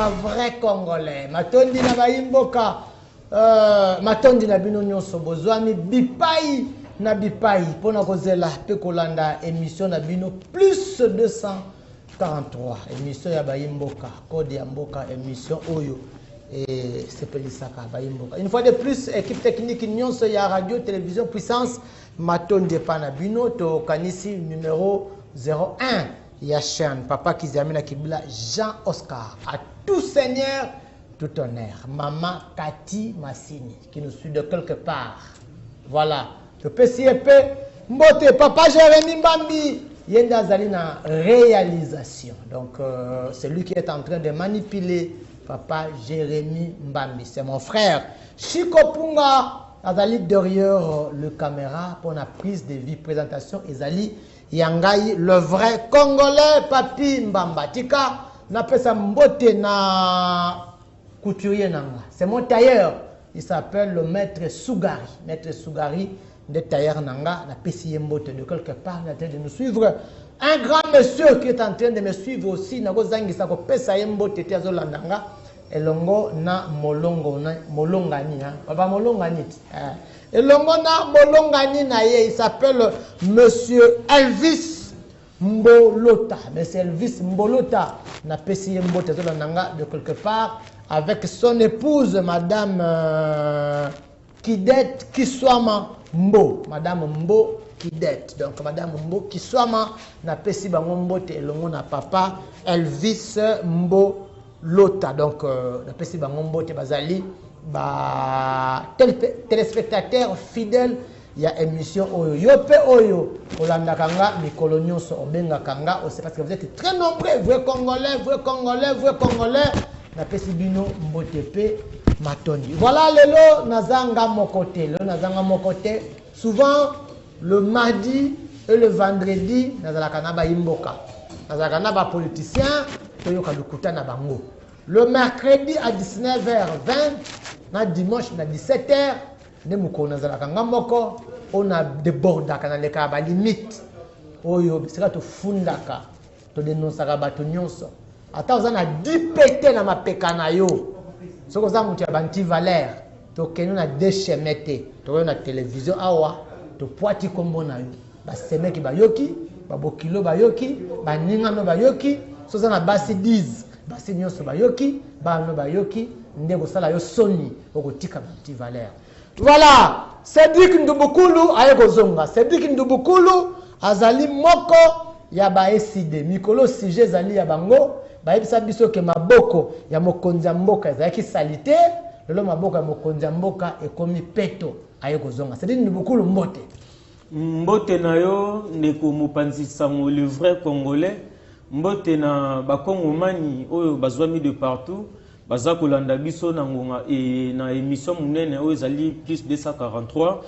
Mboka vrai Congolais. Matondi na Baimboka. Matondi na bino nyonso bozwami bipai na bipai. Pona kozela pe kolanda émission na bino plus 243. Émission ya Baimboka. Code ya Mboka émission Oyo. Et c'est Pelisaka Baimboka. Une fois de plus, équipe technique nyonso ya radio, télévision, puissance. Matondi Panabino, to kanisi numéro 01. Yachan, Papa Kizamina Kibla, Jean-Oscar, à tout seigneur, tout honneur. Maman Cathy Massini, qui nous suit de quelque part. Voilà. Le PCP, Mbote, Papa Jérémy Mbambi, Yenda Zalina, réalisation. Donc, c'est lui qui est en train de manipuler Papa Jérémy Mbambi. C'est mon frère. Chico Punga, Azali derrière le caméra pour la prise de vie, présentation. Ezali Yangai, le vrai Congolais, Papi Mbamba. Tika, na pesa mbote na couturier nanga. C'est mon tailleur. Il s'appelle le maître Sougari. Maître Sougari de tailleur nanga. Na pesi mbote de quelque part. Il est en train de nous suivre. Un grand monsieur qui est en train de me suivre aussi. Nago zangi sako pesa mbote te azolandanga. Elongo na molongo na molongani. Papa molongani. Elongo na molongani na ye, il s'appelle Monsieur Elvis Mbolota. Monsieur Elvis Mbolota na pesi mbote to nanga de quelque part avec son épouse Madame Kidet Kiswama Mbo. Madame Mbo Kidet. Donc Madame Mbo Kiswama na pesi bango mbote elongo na papa Elvis Mbolota. Donc na pesi bango mbote bazali téléspectateurs fidèles, il y a émission Oyo. Yope Oyo, Olanda Kanga, Mikolo Nyonso, Obenga Kanga, c'est parce que vous êtes très nombreux, vrai Congolais, vrai Congolais, vrai Congolais. Na Pesibino Mbotepe Matondi. Voilà lelo Nazanga Mokote. Le Nazanga Mokote, souvent le mardi et le vendredi, Nazalakanaba Imboka. Nazalakanaba politicien, Toyoka Lukuta Nabango. Le mercredi à 19h20, le dimanche à 17h, on a des bordaka dans les cas limite. Oyo, c'est là que fundaka, to dénonçaka bato nyonso. Ata ozana 10 pété na mapekana yo. Soko za mutu ya banti valeur, to kenu na déchemete, to na télévision awa, to poati kombo na yo. Ba semeki ba yoki, ba bokilo ba yoki, ba ningano ba yoki, so za na basi 10. Basi nyonso bayoki, bano bayoki, ndeko sala yo soni, okotika banti valeur. Voilà, Cédric Ndubukulu ayeko zonga. Cédric Ndubukulu azali moko ya ba SID. Mikolo sujet zali ya bango, ba yebisa biso ke maboko ya mokonzi ya mboka ezalaki salite, lelo maboko ya mokonzi ya mboka ekomi peto ayeko zonga. Cédric Ndubukulu mbote. Mbote na yo ndeko mopanzisa mo le vrai Congolais. Mbote na bakongomani oyo bazwami de partout baza kolanda biso na ngonga et na émission munene oyo ezali plus 243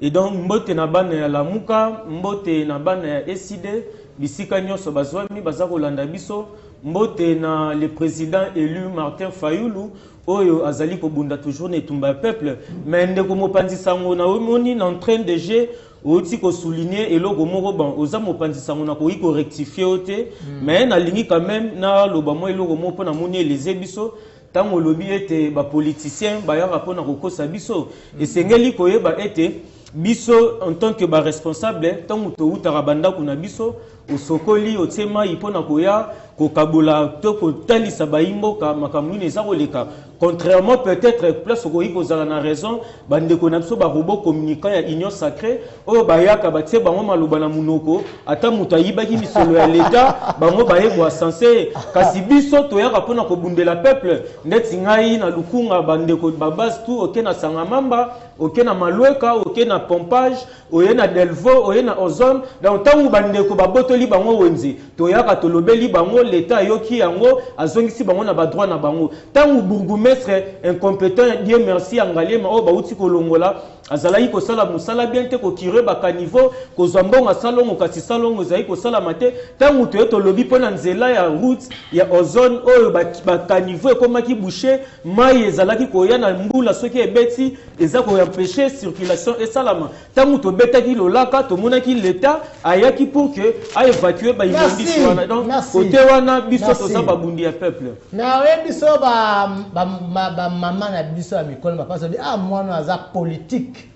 et donc mbote na bana ya lamuka mbote na bana ya SID bisika nyonso bazwami baza kolanda biso mbote na le président élu Martin Fayulu oyo azali kobunda toujours netumba peuple mais ndeko mopanzisa ngona omoni na en train de jeu oti ko souligner eloko moko bon oza mopanzisa ngona ko iko rectifier ote mais na lingi quand même na loba mo eloko moko na moni les biso tango lobi ete ba politicien ba ya rapona ko kosa biso esengeli koyeba ete biso en tant que ba responsable tango to utara banda kuna biso osokoli otema ipona koya ko kabola to ko talisa ba imboka makamuni eza koleka contrairement peut-être place ko iko zala na raison bande ko na biso ba robot communicant ya union sacrée oyo bayaka batie bango maloba na munoko ata muta yibaki misolo ya l'état bango baye ko censé kasi biso to yaka pona ko bundela peuple ndeti ngai na lukunga bande ko babas tout okena sanga mamba okena malweka okena pompage oyena delvo oyena ozone donc tangu bande ko babotoli bango wenzi to yaka to lobeli bango l'état yoki yango azongisi bango na ba droit na bango tangu bourgmestre incompétent Dieu merci angalema o bauti kolongola azalaki ko sala musala bien te ko kire ba kanivo ko zambonga salongo kasi salongo zai ko sala mate tangu to lobi pona nzela ya route ya ozone oyo ba kanivo ekomaki boucher mai ezalaki ko ya na mbula soki ebeti eza ko empêcher circulation et salama tangu to betaki lolaka to monaki l'état ayaki pour que évacuer ba immondice wana. Donc côté wana biso toza ba bundi ya peuple. Na we biso ba maman na biso ya mikolo ba paso bi mwana aza politique.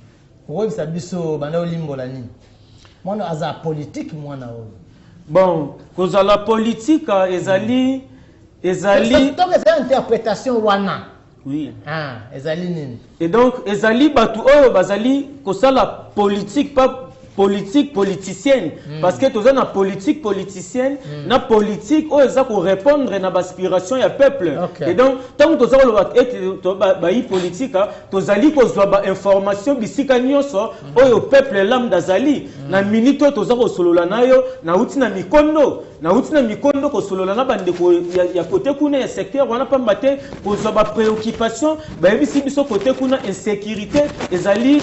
Ko bisa biso bana olimbola nini. Mwana aza politique mwana oyo. Bon, cause la politique ezali donc c'est interprétation wana. Oui. Ezali nini. Et donc ezali batu oyo bazali kosala politique pas politique politicienne parce que toza na politique politicienne na politique oyo eza ko répondre na aspiration ya peuple. Et donc tant toza ko ba yi politique tozali kozwa ba information bisika nyonso oyo peuple lambda zali na minute toza ko solola nayo na uti na mikondo ko solola na bandeko ya côté kuna ya secteur wana pamba te kozwa ba préoccupation ba yebisi biso côté kuna insécurité ezali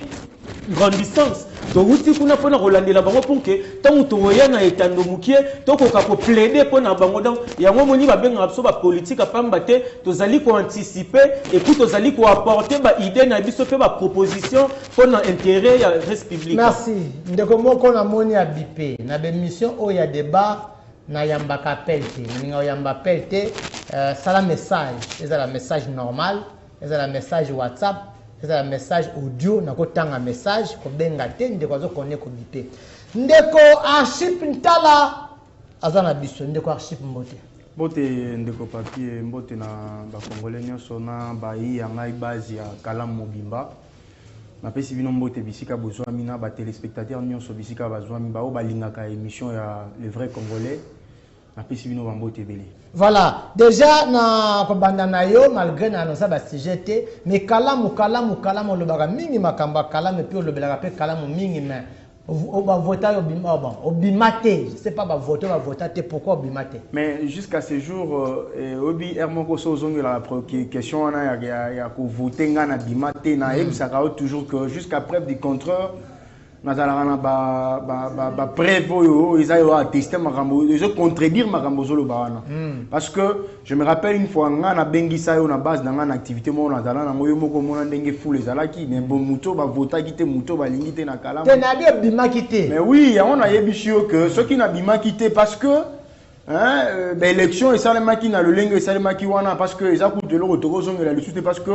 grandissance. Donc uti kuna pona kolandela bango pour que tant toya na etando mukie tokoka ko plaider pona bango donc yango moni ba benga biso ba politique pamba te tozali ko anticiper et puis tozali ko apporter ba idée na biso pe ba proposition pona intérêt ya res public. Merci ndeko moko na moni ya bipé na be mission o ya débat na yamba kapelte ninga yamba pelte sala message ezala message normal ezala message WhatsApp. C'est un message audio, na kotanga message ko benga te ndeko azo konne ko bipé. Ndeko archip ntala azana biso ndeko archip mbote. Mbote ndeko papier mbote na ba congolais nyonso na ba yi ya ngai base ya Kalamu Mobimba. Na pesi bino mbote bisika bozwami na ba téléspectateurs nyonso bisika bazwami ba o balingaka émission ya le vrai congolais. Na pesi bino ba mbote belé. Voilà, déjà na kobanda na yo malgré na annoncer ba sujet mais kalamu le baga mingi makamba kalamu puis le belaka pe kalamu mingi mais on va voter au bimate, je sais pas va voter pourquoi au bimate. Mais jusqu'à ce jour obi hermoko sozongi la question na ya ko voter ngana bimate na ebisaka toujours que jusqu'à preuve du contraire nazalaka ba preuve oyo eza yo attester makambo je contredire makambo zolo baana parce que je me rappelle une fois ngana bengisa yo na base na ngana activité mo nazala na ngoyo moko mona ndenge foule ezalaki mais bon muto ba votaki te muto ba lingi te na kalamu te na bien bimaki te mais oui on a yebisio que ceux qui na bimaki te parce que élection et ça les maki na le lenge et ça les maki wana parce que ils a coûté le retour zonge la lutte parce que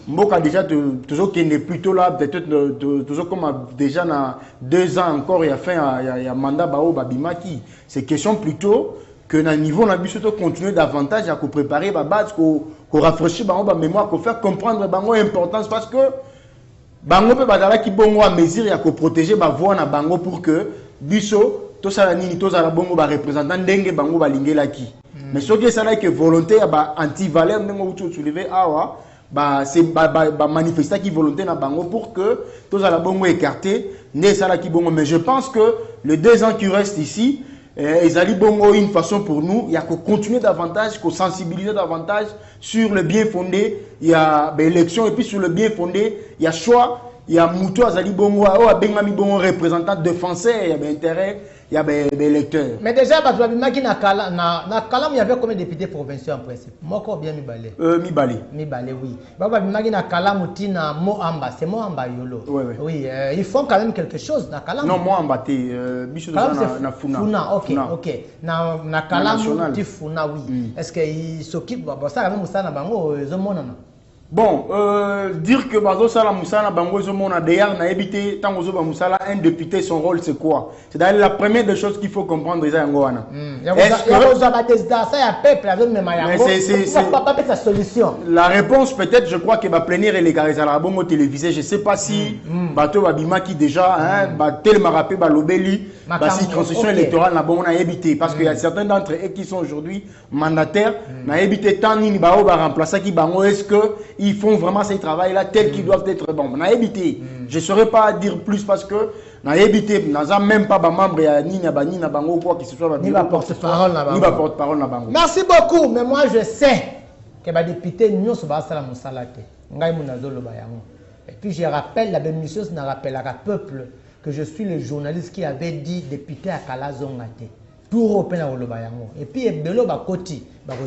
Mboka déjà toujours qui n'est plutôt là peut-être toujours comme déjà na 2 ans encore il y a fait il y a mandat bao babimaki c'est question plutôt que na niveau na biso to continuer davantage à préparer ba base ko rafraîchir ba mémoire ko faire comprendre bango importance parce que bango pe bazala ki bongo à mesure ya ko protéger ba voix na bango pour que biso to sala nini to sala bongo ba représentant ndenge bango ba lingela ki mais ce que ça là que volonté ba anti valeur ndenge tu soulever awa c'est manifester qui volonté na bango pour que tous à la bongo écarté né ça là qui bongo mais je pense que les 2 ans qui restent ici ils allaient bongo une façon pour nous il y a que continuer davantage que sensibiliser davantage sur le bien fondé il y a élection et puis sur le bien fondé il y a choix il y a muto azali bongo o abengami bongo représentant défenseur il y a intérêt il y a des électeurs. Mais déjà, parce que na Kalamu, il y avait combien de députés provinciaux en principe? Moko bien Mibale. Mibale, oui. Baba na Kalamu tina Moamba, c'est Moamba Yolo. Oui, ils font quand même quelque chose na Kalamu. Non, Moamba t'es bicho na Funa. Funa, ok. Na Kalamu ti Funa, oui. Est-ce qu'ils s'occupent ça quand même ça na bango zomonana? Bon, dire que Bazo Sala Moussala Bango Zomona d'ailleurs n'a évité tant Zoba Moussala un député son rôle c'est quoi? C'est d'ailleurs la première des choses qu'il faut comprendre déjà en Goana. C'est sa solution. La réponse peut-être je crois que va plénière et les carrés à la bongo télévisé je sais pas si Bato Babima qui déjà hein tellement rappelé Balobeli si transition électorale n'a bon a évité parce qu'il y a certains d'entre eux qui sont aujourd'hui mandataires n'a évité tant ni Bao va remplacer qui Bango est-ce que ils font vraiment ce travail-là tel qu'ils doivent être bons. On a évité. Je ne saurais pas dire plus parce que on a évité. On n'a même pas de membre ni na bango quoi que ce soit. Ni va porte-parole na bango. Ni va porte-parole na bango. Merci beaucoup. Mais moi je sais que les députés nous sont pas la musalate. Ngai munazolo bayango. Et puis je rappelle la bénédiction n'a rappelé à peuple que je suis le journaliste qui avait dit député à Kalazongate. Tout européen au Lobayango. Et puis Belo Bakoti. Alors,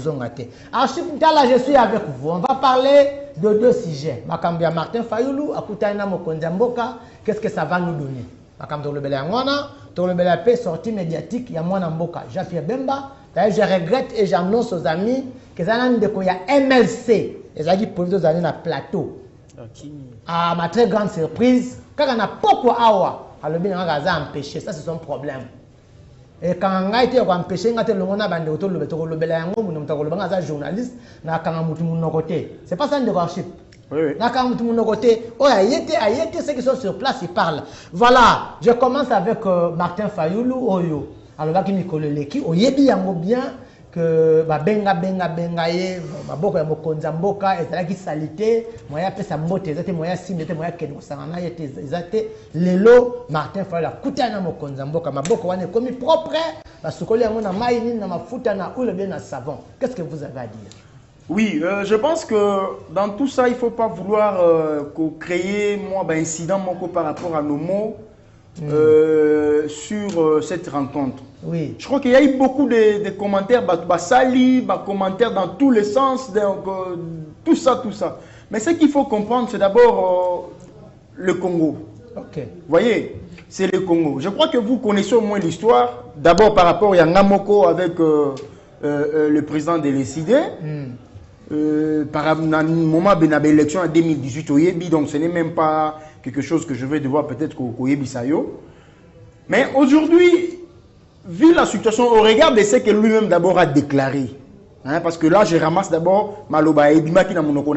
je suis avec vous. On va parler de 2 sujets. Makambia Martin Fayoulou, Akutaina Mokondiamboka, qu'est-ce que ça va nous donner? Makambia Lobelayangwana, tolobela pe sortie médiatique ya mwana mboka Jean-Pierre Bemba. D'ailleurs, je regrette et j'annonce aux amis que ça n'a pas MLC. Les amis pour années na plateau. À ma très grande surprise, quand on a pourquoi awa, alors bien on a empêché, ça c'est son problème. Et quand on a été empêché, on a été le monde a bandé autour le belango, on a journaliste, na quand on a mon côté. C'est pas ça une leadership. Na quand on a mon côté, oh ayete ceux qui sont sur place ils parlent. Voilà, je commence avec Martin Fayoulou Oyo. Alors là qui me colle l'équipe, oyebi yango bien que ba benga ye maboko ya mokonza mboka ezala ki salité moya pesa mbote ezate moya simete moya keno sangana yete ezate lelo Martin Fayoulou kutana mokonza mboka maboko wane komi propre ba sukoli yango na mai ni na mafuta na huile bien na savon. Qu'est-ce que vous avez à dire? Oui, je pense que dans tout ça il faut pas vouloir créer moi incident moko par rapport à nos mots. Sur cette rencontre. Oui. Je crois qu'il y a eu beaucoup de commentaires, sali, commentaires dans tous les sens, donc, tout ça. Mais ce qu'il faut comprendre, c'est d'abord le Congo. Ok. Vous voyez, c'est le Congo. Je crois que vous connaissez au moins l'histoire. D'abord par rapport à Ngamoko avec le président de l'ECD. Par un moment de l'élection en 2018 au Yebi, donc ce n'est même pas quelque chose que je vais devoir peut-être au Yebi Sayo. Mais aujourd'hui, vu la situation, au regard de ce que lui-même d'abord a déclaré, hein, parce que là je ramasse d'abord Maloba Ebima qui n'a monoko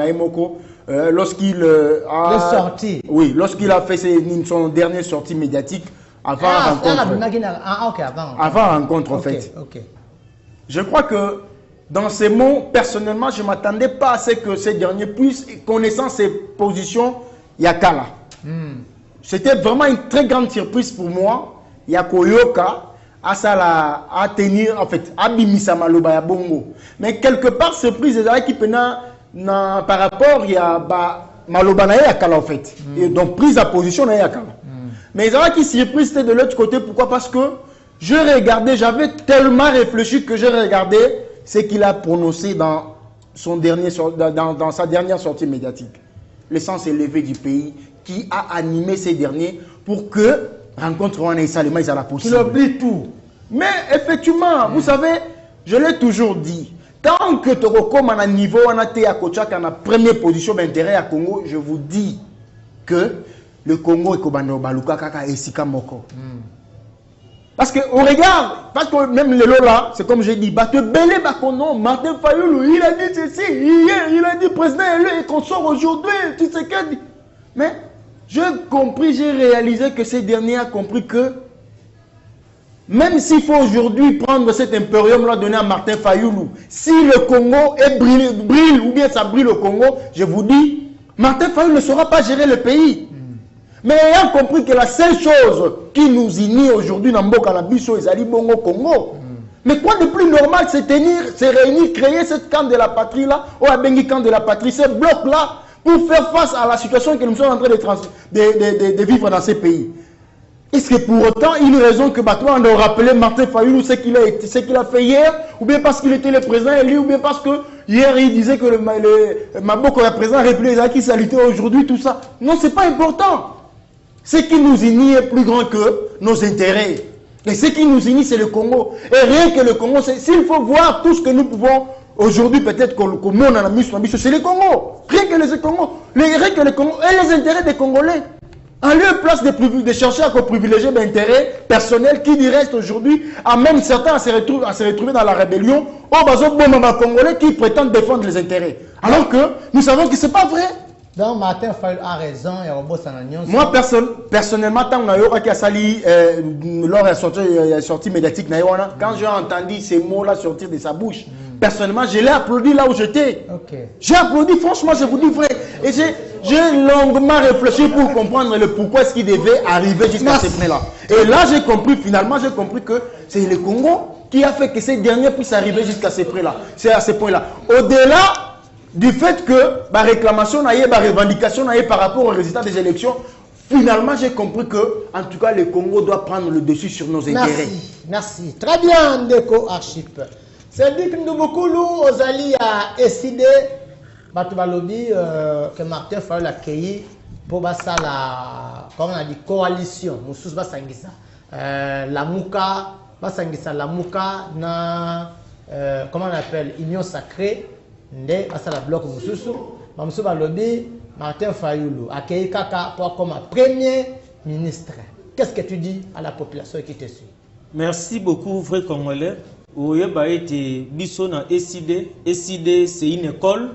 lorsqu'il a sorti. Oui, lorsqu'il a fait son dernière sortie médiatique avant rencontre. Avant rencontre en fait. Okay. Je crois que dans ces mots, personnellement, je ne m'attendais pas à ce que ces derniers puissent, connaissant ses positions, Yakala. C'était vraiment une très grande surprise pour moi. Yakoyoka, à tenir, en fait, à Bimisa Maloba ya Bongo. Mais quelque part, surprise, qui par rapport, il y a Maloba na Yakala, en fait. Et donc, prise à position na Yakala. Mais qui surprise, c'était de l'autre côté. Pourquoi? Parce que je regardais, j'avais tellement réfléchi que je regardais ce qu'il a prononcé dans sa dernière sortie médiatique. Le sens élevé du pays qui a animé ces derniers pour que rencontre Rwanda Salema ils a la possible. Tu l'oublies tout. Mais effectivement, vous savez, je l'ai toujours dit, tant que tu recommens à un niveau, on a été à Kochaka en première position d'intérêt à Congo, je vous dis que le Congo est Kobano Baluka Kaka et Sika Moko. Parce que au regard, parce que même le Lola, c'est comme j'ai dit, Martin Fayoulou, il a dit ceci, hier, il a dit président et qu'on sort aujourd'hui, tu sais qu'elle dit. Mais j'ai compris, j'ai réalisé que ces derniers ont compris que même s'il faut aujourd'hui prendre cet impérium-là donné à Martin Fayoulou, si le Congo brille ou bien ça brille le Congo, je vous dis, Martin Fayoulou ne saura pas gérer le pays. Mais ayant compris que la seule chose qui nous unit aujourd'hui dans Mboka na biso ezali bongo Congo. Mais quoi de plus normal, c'est réunir, créer cette camp de la patrie là, ou à Bengi camp de la patrie, ce bloc là, pour faire face à la situation que nous sommes en train de vivre dans ces pays. Est-ce que pour autant, une raison que on doit rappeler Martin Fayoulou ce qu'il a fait hier, ou bien parce qu'il était le président élu, ou bien parce que hier il disait que Maboko est président républicain qui salutait aujourd'hui, tout ça. Non, c'est pas important. Ce qui nous unit est plus grand que nos intérêts. Et ce qui nous unit, c'est le Congo. Et rien que le Congo, s'il faut voir tout ce que nous pouvons aujourd'hui, peut-être qu'au monde, on a mis sur c'est le Congo. Rien que le Congo. Rien que le Congo et les intérêts des Congolais. En lieu et place de chercher à privilégier l'intérêt personnel qui reste aujourd'hui, amène certains à se retrouver dans la rébellion, au Congolais qui prétendent défendre les intérêts. Alors que nous savons que ce n'est pas vrai. Donc Martin Fayoulou a raison, il y a un moi personnellement, tant que Sali lors de la sortie médiatique, quand j'ai entendu ces mots-là sortir de sa bouche, personnellement, je l'ai applaudi là où j'étais. J'ai applaudi, franchement, je vous dis vrai. Et j'ai longuement réfléchi pour comprendre le pourquoi est-ce qu'il devait arriver jusqu'à ce point-là. Et là, j'ai compris, finalement, j'ai compris que c'est le Congo qui a fait que ces derniers puissent arriver jusqu'à ce point-là. C'est à ce point-là. Au-delà du fait que la réclamation, la revendication par rapport aux résultats des élections, finalement, j'ai compris que, en tout cas, le Congo doit prendre le dessus sur nos intérêts. Merci. Très bien, Ndeko Archip. C'est dit que nous beaucoup aux alliés à décider que Martin Fayoulou a accueilli pour la, comme on a dit, coalition. Nous sommes Lamuka, basangisa Lamuka na comment on appelle Union Sacrée, nde basala bloc mususu, mamusu balobi Martin Fayulu akei kaka pour comme premier ministre. Qu'est-ce que tu dis à la population qui te suit? Merci beaucoup, vrai Congolais. Oyeba été biso na SID. SID, c'est une école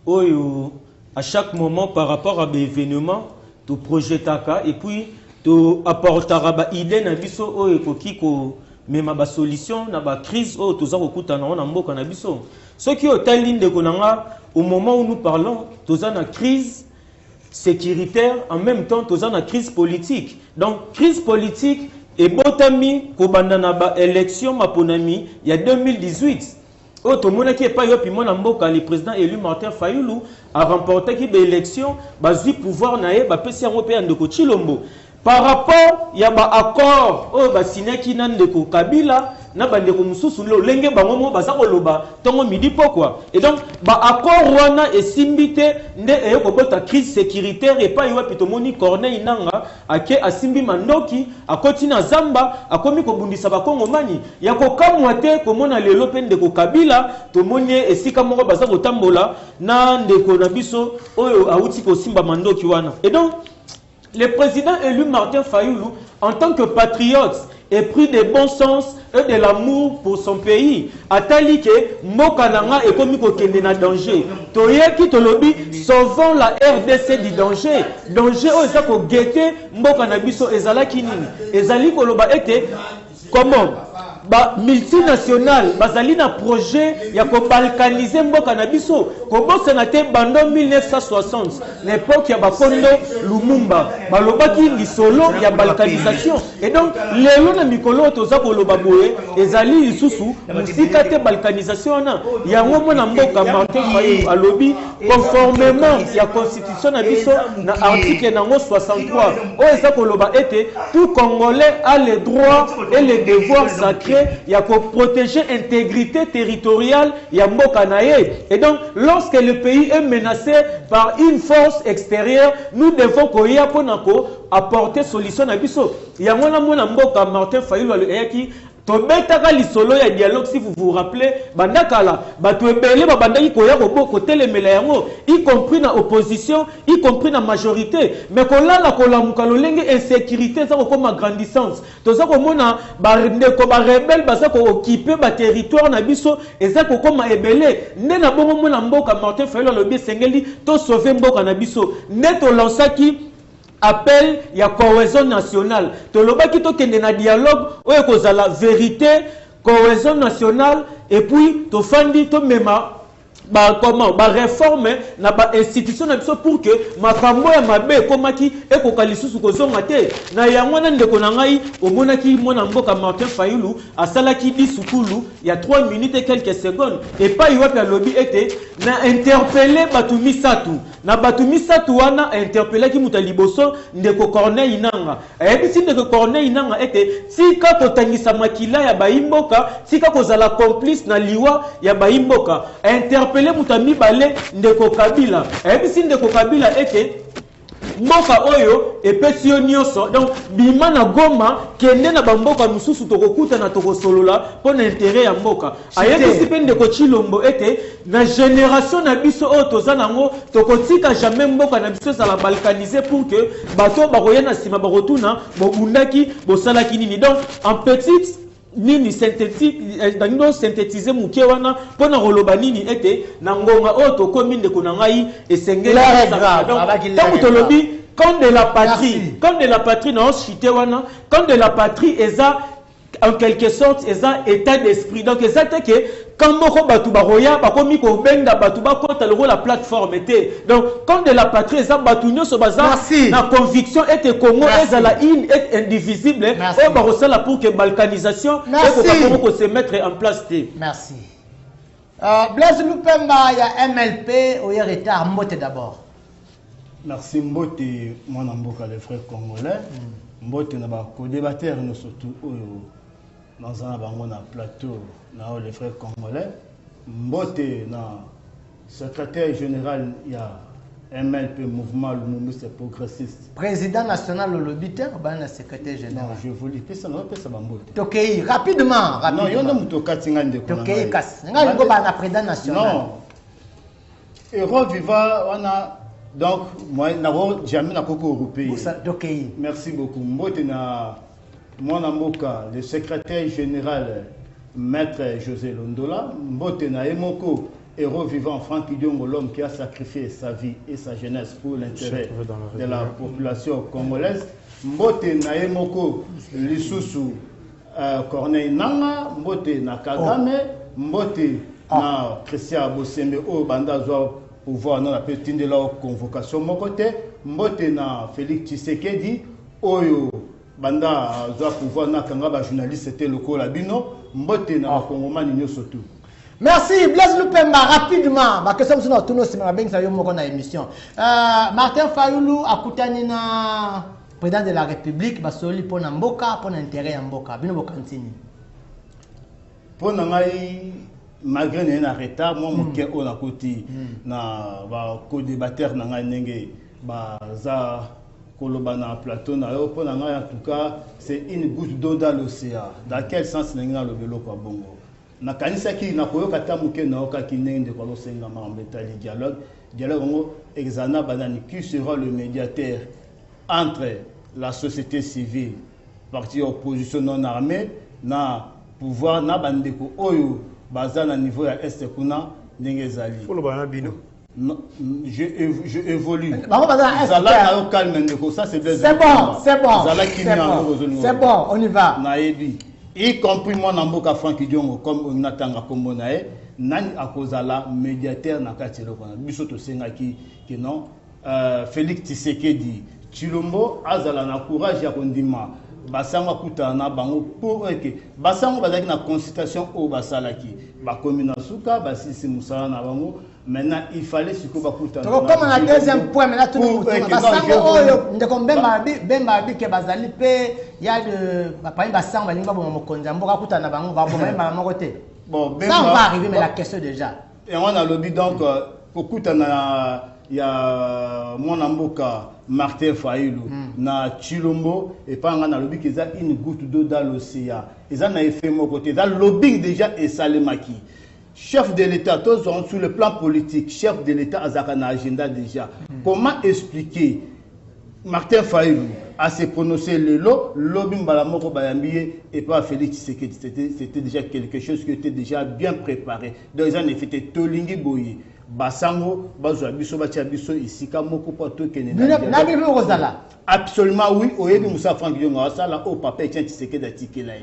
où à chaque moment par rapport à l'événement, tu projettes et puis tu apporteras des idées na biso oyo ekoki ko mema ba solution na ba crise oyo toza kokutana na mboka na biso. Ce qui est ligne de konanga au moment où nous parlons, toza na crise sécuritaire, en même temps toza na crise politique. Donc crise politique et botami kobanda ba élection maponami il y a 2018. Autre monde qui est pas yo pimona mboka le président élu Martin Fayulu a remporté qui élection bazui pouvoir naé ba pesi européen de ko Chilombo. Par rapport il y a ba accord oh ba sinaki nan de ko Kabila na bande ko mususu lo lenge bango mo baza ko loba tongo midi pokwa. Et donc ba accord wana et simbité nde e ko bota crise sécuritaire et pas yo pito moni Corneille Nanga ake asimbi mandoki akoti na Zamba akomi ko bundisa ba Kongo mani ya ko kamwate ko mona lelo pende ko Kabila to moni esika moko baza ko tambola na ndeko na biso oyo auti ko simba mandoki wana. Et donc le président élu Martin Fayulu en tant que patriote et pris de bon sens et de l'amour pour son pays. Atali ke mokananga et komi ko kende na danger. Toye ki tolobi sauvons la RDC du danger. Danger o eza ko gete mboka na biso ezala kinini. Ezali ko loba ete comment ba multinational bazali na projet ya ko balkaniser mboka na biso ko bosana te bando 1960 l'époque ya bakondo Lumumba balobaki lisolo ya balkanisation et donc lelo na mikolo toza ko loba boye ezali lisusu musika te balkanisation na yango mona mboka Martin Fayulu alobi conformément ya constitution na biso na article nango 63 o eza ko loba ete tout Congolais a les droits et les devoirs sacrés il y a pour protéger l'intégrité territoriale il y a mboka na ye. Et donc lorsque le pays est menacé par une force extérieure nous devons koya ponako apporter solution na biso ya mona mona mboka Martin Fayulu ayaki tobetaka lisolo ya dialogue. Si vous vous rappelez bandakala bato ebele babandaki koya koboko telemela yango y compris na opposition y compris na majorité mais kolala kolamuka lolenge insécurité ça comme grandissance toza komona bandeko ba rebelle baza ko occuper ba territoire na biso eza ko koma ebele nde na bongo mona mboka Martin Fayulu lobi sengeli to sauver mboka na biso ne to lansaki appel ya cohésion nationale tolobaki to kende na dialogue oyo kozala vérité cohésion nationale et puis to fandi to mema ba comment ba réforme na ba institution na biso pour que makambo ya mabe komaki ekoka lisusu kozonga te na yango na ndeko na ngai omonaki mona mboka Martin Fayulu asalaki disukulu ya 3 minutes et quelques secondes et pas yope lobby ete na interpeller batu misatu na batu misatu wana interpeller ki muta liboso ndeko Corneille Nanga ebisi ndeko Corneille Nanga ete tika kotangisa makila ya baimboka tika kozala complice na liwa ya baimboka interpeller mutami bale ndeko Kabila ebisi ndeko Kabila ete mboka oyo epesi yo nyonso donc bima na Goma kende na bamboka mususu tokokuta na tokosolola pona intérêt ya mboka ayebisi pe ndeko Chilombo ete na génération na biso oyo toza nango tokotika jamais mboka na biso ezala balkaniser pour que bato bakoya na nsima bakotuna bobundaki bosalaki nini. Donc en petite nini synthétique dans synthétiser muke wana pona roloba nini ete na ngonga oyo tokomi ndeko na ngai esengeli donc tolobi quand de la patrie na chité wana quand de la patrie eza en quelque sorte eza état d'esprit donc eza te ke quand moko batu baroya bakomi ko benda batu bakota le la plateforme était donc quand de la patrie eza batu nyonso baza na conviction ete Congo ezala une et indivisible o barosala pour que balkanisation et ko se mettre en place te. Merci. Blaise Lupemba ya MLP au retard mbote d'abord. Merci mbote mwana mboka les frères congolais mbote na ba co-débatteur nous surtout dans un bango na plateau na les frères congolais mbote na secrétaire général ya MLP, Mouvement Lumumba Progressiste. Président national le lobbyteur, le secrétaire général. Non, je vous dis, ça ne va pas ça Tokei, rapidement. Non, il y a un Tokei Tokei, président national. Non. Héros vivant, on a. Donc, moi, je n'ai jamais européen. Merci beaucoup. Moi, le secrétaire général, Maître José Londola, Mbotena Emoko, héros vivant Franck Idiongo, l'homme qui a sacrifié sa vie et sa jeunesse pour l'intérêt de la population congolaise. Mbotena Emoko, Lissousou, Corneille Nanga, Mbotena Kagame, Mbotena Christian Bossembe, Banda Zoa. Pouvoir dans la petite de la convocation mon côté mbote na Félix Tshisekedi oyo banda za pouvoir na kanga ba journaliste c'était le Colabino mbote na Congomani nyoso tout. Merci Blaise Lupemba rapidement ba question sur tout nos sima ben ça yo moko na émission Martin Fayulu akutani na président de la République ba soli pona mboka pona intérêt ya mboka bino bokantini pona ngai malgré un retard, moi, je suis à côté na co-débatteur na ngai baza kolobana plateau na yo pour en tout cas c'est une goutte d'eau dans l'océan. Dans quel sens n'enga le vélo kwa bongo? Na kanisa ki na koyoka tamuke na oka kinende kwa losenga ma mbetali dialogue ngo exana banani qui sera le médiateur entre la société civile, parti opposition non armée na pouvoir na bandeko oyo baza na niveau ya est kuna ndenge zali pour le bana bino je évolue ça c'est bon on y va naebi y compris moi na mboka Franck Idiongo comme onatanga kombo nae nani akozala médiateur na kati loko na biso to sengaki que non Félix Tshisekedi Tshilombo azala na courage ya kondima basanga kutana bango pour que basango bazaki na consultation au basalaki ba commune suka basisi musala na bango maintenant il fallait siko bakutana comme on deuxième point maintenant tout le monde basango oyo ndeko bemba bike bazali pe ya de ba basango balinga bo mokonza mboka kutana bango ba bo même moko te bon ça on va arriver mais la question déjà et on a lobby donc pour kutana ya mwana mboka Martin Fayulu na Tshilombo et pas na lobby qui a une goutte d'eau dans l'océan ils en a fait mon côté dans le lobbying déjà et Salemaki chef de l'État tous sur le plan politique chef de l'État a na agenda déjà comment expliquer Martin Fayulu a se prononcé le lobbying balamoko bayambié et pas Félix Tshisekedi c'était déjà quelque chose qui était déjà bien préparé donc ils en ont fait tolingi boye basango bazwa biso batia biso isika moko poto kenena absolument oui oyebi musa Franck Idiongo asala o papa Etienne Tshisekedi atikela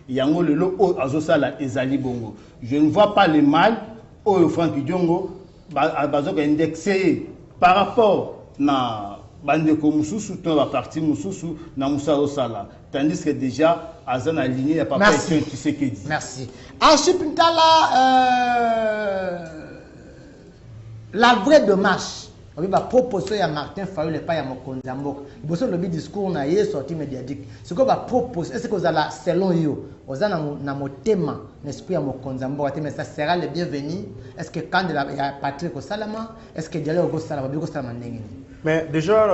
yango lelo o azosala ezali bongo je ne vois pas le mal o Franck Idiongo bazoka indexé par rapport na bandeko mususu to ba parti mususu na musa osala tandis que déjà azana aligné ya papa Etienne Tshisekedi. Merci Archip Ntala la vraie démarche, on va proposer à Martin Fayulu et pas à Mokonzambo. Il faut le discours na yé sorti médiatique. Ce qu'on va proposer, est-ce que vous allez selon you, vous allez na mon thème, n'esprit à Mokonzambo, mais ça sera le bienvenu. Est-ce que quand il y a Patrick Salama, est-ce que dialogue au Salama, bien au Salama n'engi. Mais déjà,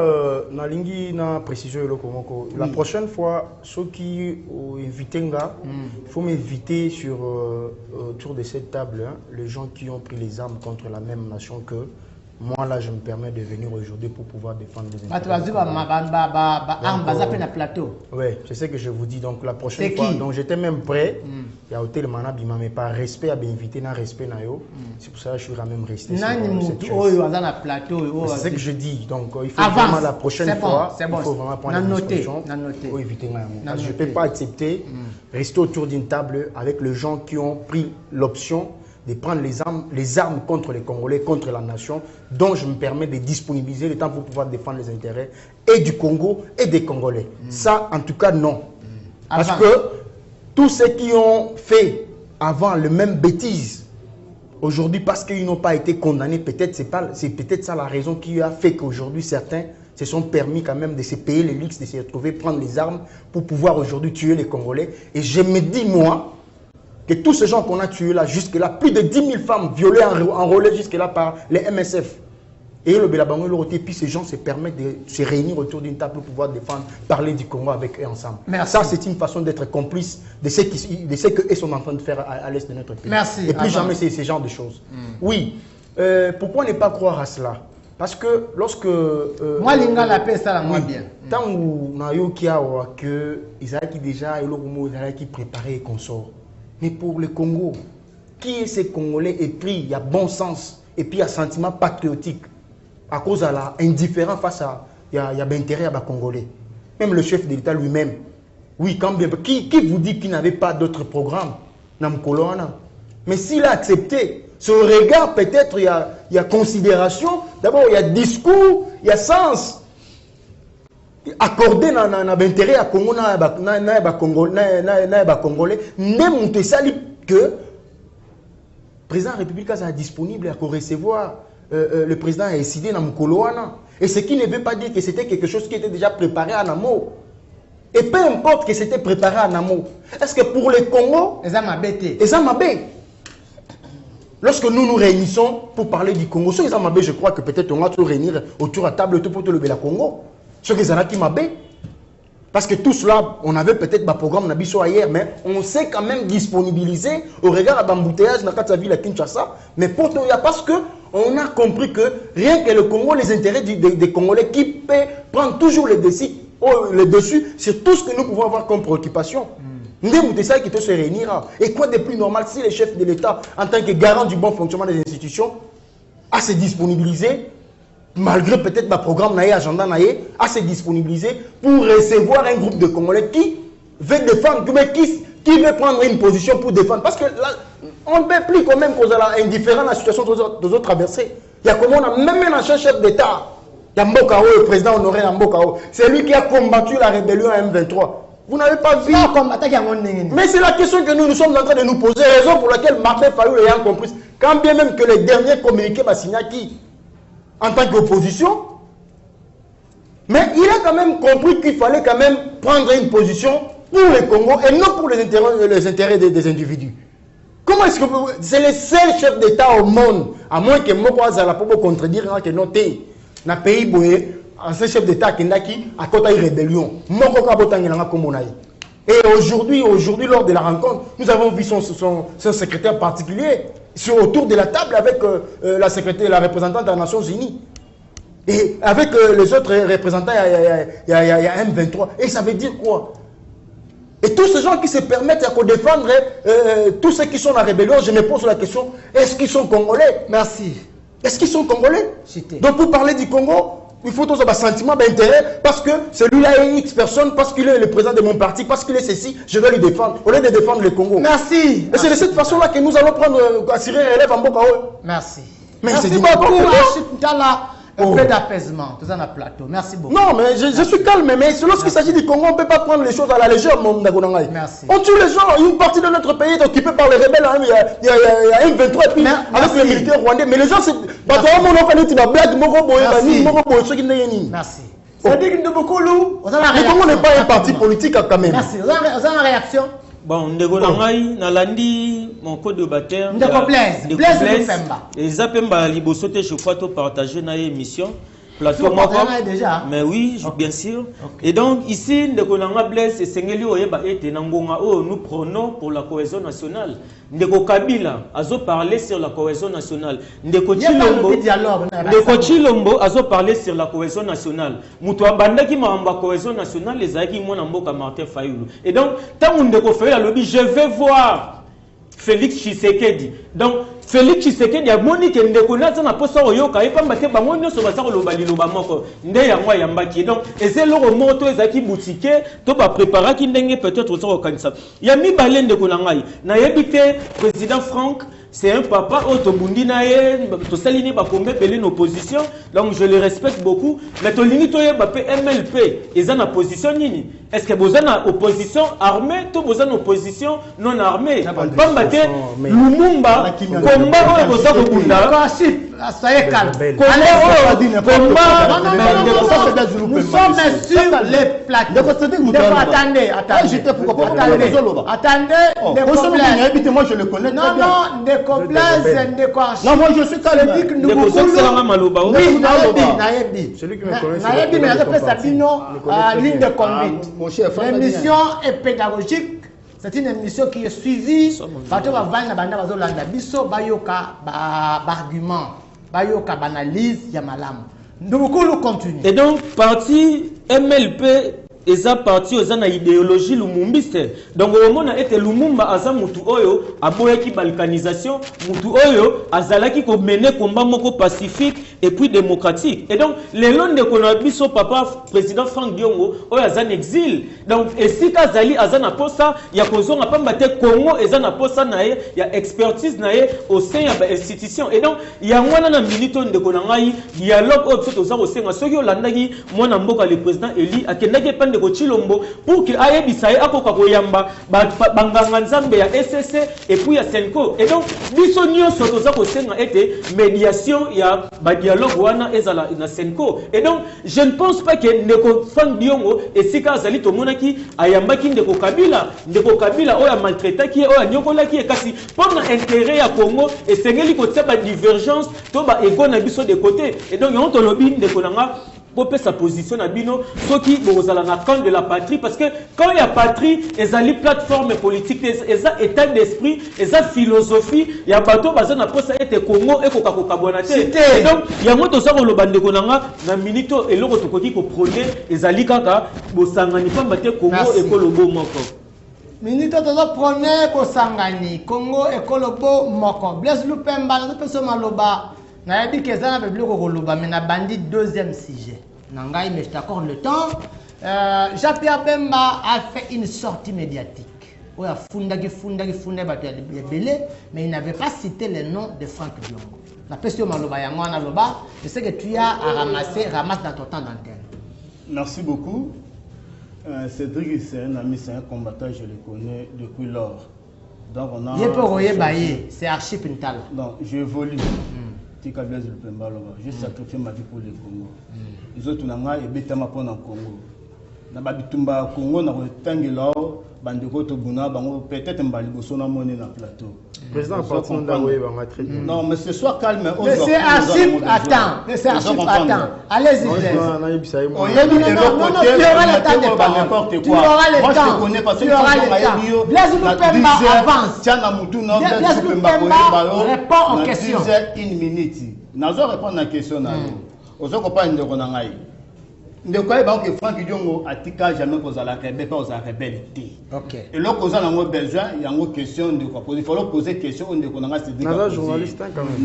na lingi na précision le komoko. La prochaine fois, ceux qui ont invité nga, il faut m'inviter sur autour de cette table, hein, les gens qui ont pris les armes contre la même nation que moi. Là, je me permets de venir aujourd'hui pour pouvoir défendre les intérêts. Oui, c'est ce que je vous dis. Donc la prochaine fois, donc j'étais même prêt. Il y a hôtel Manabima, mais par respect à m'inviter, dans respect nayo. C'est pour ça que je suis quand même resté. C'est ce que je dis. Donc il faut vraiment la prochaine fois, il faut vraiment prendre une discussion pour éviter parce que je ne peux pas accepter rester autour d'une table avec les gens qui ont pris l'option de prendre les armes contre les Congolais, contre la nation, dont je me permets de disponibiliser le temps pour pouvoir défendre les intérêts et du Congo et des Congolais. Ça, en tout cas, non. Parce que tous ceux qui ont fait avant le même bêtise, aujourd'hui, parce qu'ils n'ont pas été condamnés, peut-être c'est peut-être ça la raison qui a fait qu'aujourd'hui, certains se sont permis quand même de se payer le luxe, de se retrouver, prendre les armes pour pouvoir aujourd'hui tuer les Congolais. Et je me dis, moi, que tous ces gens qu'on a tués là, jusque-là, plus de 10 000 femmes violées, enrôlées jusque-là par les MSF. Et le Bélabango, et puis ces gens se permettent de se réunir autour d'une table pour pouvoir défendre, parler du Congo avec eux ensemble. Merci. Ça, c'est une façon d'être complice de ce qu'eux sont en train de faire à l'est de notre pays. Merci. Et plus jamais c'est ce genre de choses. Oui. Pourquoi ne pas croire à cela? Parce que lorsque... moi, l'Inga l'appelle ça moi bien. Tant où on a eu que Israël qui déjà qui préparé et consort. Mais pour le Congo, qui est ce Congolais épris, il y a bon sens et puis il y a sentiment patriotique à cause de l'indifférence face à il y a intérêt à Congolais. Même le chef de l'État lui-même. Oui, quand bien. Qui vous dit qu'il n'avait pas d'autres programmes dans le Colonna? Mais s'il a accepté, ce regard, peut-être, il y a considération. D'abord, il y a discours, il y a sens. Accordé dans l'intérêt à Congo, Congolais, même que le président de la République est disponible à recevoir le président a décidé dans Mukoloana. Et ce qui ne veut pas dire que c'était quelque chose qui était déjà préparé en amont. Et peu importe que c'était préparé en amont. Est-ce que pour le Congo, lorsque nous nous réunissons pour parler du Congo, je crois que peut-être on va se réunir autour de la table pour te lever la Congo. Ce qui est Mabé. Parce que tout cela, on avait peut-être un programme ailleurs, mais on s'est quand même disponibilisé au regard de l'embouteillage dans la ville à Kinshasa. Mais pourtant, parce qu'on a compris que rien que le Congo, les intérêts des Congolais qui peut prendre toujours le dessus sur tout ce que nous pouvons avoir comme préoccupation. C'est qui peut se réunir. Et quoi de plus normal si les chefs de l'État, en tant que garant du bon fonctionnement des institutions, à se disponibiliser, malgré peut-être le programme agenda à se disponibiliser pour recevoir un groupe de Congolais qui veut défendre, qui veut prendre une position pour défendre. Parce que là, on ne peut plus quand même causer indifférent à la situation des autres traversées. Il y a comme on a même un ancien chef d'État, il y a Mbokao, le président honoré Mbokao, c'est lui qui a combattu la rébellion à M23. Vous n'avez pas vu. Mais c'est la question que nous sommes en train de nous poser, raison pour laquelle Martin Fayulu a compris. Quand bien même que les derniers communiqués va signer qui en tant qu'opposition, mais il a quand même compris qu'il fallait quand même prendre une position pour le Congo et non pour les intérêts des individus. Comment est-ce que c'est le seul chef d'État au monde, à moins que Moko Azala pour contredire que non, dans le pays, ancien chef d'État qui a côté une rébellion. Et aujourd'hui, lors de la rencontre, nous avons vu son secrétaire particulier autour de la table avec la représentante des Nations Unies. Et avec les autres représentants, il y a M23. Et ça veut dire quoi? Et tous ces gens qui se permettent de défendre tous ceux qui sont en rébellion, je me pose la question, est-ce qu'ils sont Congolais? Merci. Est-ce qu'ils sont Congolais? Donc pour parler du Congo, il faut tous avoir un sentiment d'intérêt parce que celui-là est X personne, parce qu'il est le président de mon parti, parce qu'il est ceci, je vais lui défendre, au lieu de défendre le Congo. Merci. Et c'est de cette façon-là que nous allons prendre, assurer un élève en Bokao. Merci. Mais merci beaucoup, un peu d'apaisement, tout ça dans le plateau. Merci beaucoup. Non, mais je suis calme, mais lorsqu'il s'agit du Congo, on ne peut pas prendre les choses à la légère, mon Nagonangaï. Merci. On tue les gens, une partie de notre pays est occupée par les rebelles, il y a M23 et puis avec les militaires rwandais. Mais les gens, c'est. Merci. Merci. C'est-à-dire que beaucoup loup. Le Congo n'est pas un parti politique quand même. Merci. Vous avez une réaction? Bon, Ndegonangaï, Nalandi, mon code de bataille. Blaise. Et Zapemba, Libosote, je crois, tout partager dans l'émission. Plateau déjà. Mais oui, bien sûr. Okay. Et donc, ici, Ndegonanga Blaise et Sengeli Oyeba et Nangonga, nous prenons pour la cohésion nationale. Ndeko Kabila, azo parler sur la cohésion nationale. Ndeko Chilombo, azo parler sur la cohésion nationale. Moutou Abanda qui m'a en cohésion nationale, les aïki m'ont en boka Martin Fayulu. Et donc, tant Ndeko Fayulu a lobby, je vais voir Félix Tshisekedi. Donc, Félix Tshisekedi a monique Ndeko Naza na posa oyoka et pas maté bango nyoso basako lobali lobamoko. Nde ya moi yambaki. Donc, et c'est le moto ezaki boutique to ba préparer ki ndenge peut-être ça au kanisa. Ya mi balé Ndeko Nangai. Na yebité président Franck, c'est un papa autobundi nae to salini ba kombe pelé nos positions. Donc je le respecte beaucoup, mais to limite to yeba MLP, ils ont na position nini? Est-ce que vous avez une opposition armée, tout vous avez une opposition non armée? Pas maté Lumumba combat soyez calme. Allez, nous sommes sur les plateaux. Attendez. Attendez. Moi, je le connais. Non, des complaises, des corps. Non, moi, je suis calme. Oui, Nayebi. Celui qui me connaît. Nayebi, mais après Sabino, ligne de conduite. L'émission est pédagogique. C'est une émission qui est suivie. Bato va vendre banda bazolanda biso bayoka argument, bayoka analyse ya malamu. Ndukulu continue. Et donc parti MLP eza parti eza na idéologie lumumbiste. Donc au moment été Lumumba aza mutu oyo aboyaki balkanisation, mutu oyo azalaki ko mener combat moko pacifique et puis démocratique. Et donc les longs de konabiso papa président Frank Diongo oyo aza en exil. Donc esika zali aza na posa ya kozonga pamba te Congo eza na posa na ye ya expertise na ye au sein ya ba institution. Et donc yangwana na milito de konangai dialogue oyo soto za kosenga soki olandaki mwana mboka le président Eli akendaki pande ko Chilombo pour que ayebisa ye akoka koyamba banganga nzambe ya SSC et puis ya Senko. Et donc biso nyonso toza kosenga ete médiation ya ba dialogue wana ezala na Senko. Et donc je ne pense pas que ndeko Frank Diongo esika azali tomonaki ayambaki ndeko Kabila oyo maltraitaki oyo nyokolaki kasi pour na intérêt ya Congo esengeli kotia ba divergence to ba ego na biso de côté. Et donc yon to lobi ndeko nanga pour sa position à Bino, ceux qui vont à la camp de la patrie, parce que quand il y a patrie, ils ont les plateformes politiques, ils ont état d'esprit, ils ont philosophie, il y a bateau, ils ont appris ça être Congo et Coca-Cola. Et donc, il y a moto ça le bande konanga, na minito et l'autre côté qu'on prône, ils ont les kaka, bosangani pas battre Congo et Kolobo moko. Minito tozo prône kosangani, Congo et Kolobo moko. Blaise Lupemba, na personne maloba. Nayebi kezana pe biloko koloba mais na bandi deuxième sujet. Nangai mais je t'accorde le temps. Jean-Pierre Bemba a fait une sortie médiatique. Oya fundaki bato ya belé mais il n'avait pas cité le nom de Frank Diongo. La question maloba yango na loba, je sais que tu as à ramasse dans ton temps d'antenne. Merci beaucoup. Cédric c'est un ami, c'est un combattant, je le connais depuis lors. Donc on a c'est Archie Pintala. Non, j'évolue. J'ai sacrifié ma vie pour le Congo. Les autres n'ont pas été en Congo. Na babitumba Congo na retangela bandeko to buna bango peut-être mbaliboso na monnaie na plateau. Président partant d'Aoué va m'être. Non mais ce soit calme. C'est Archip attends. C'est Archip attends. Allez-y. Non, tu auras le temps de parler. Tu auras le temps. Moi je te connais parce que tu auras le temps. Blaise Lupemba avance. Tiana Moutou non Blaise Lupemba répond aux questions. Une minute. Nazo répondre à la question na. Ozo ko pas ndeko na ngai. Ndeko ayeba que Frank Diongo atika jamais ko zala rebelle pas za rebelle té. OK. Et là ko zala ngo besoin yango question de quoi poser. Il faut poser question ndeko na ngai c'est dire. Na journaliste quand même.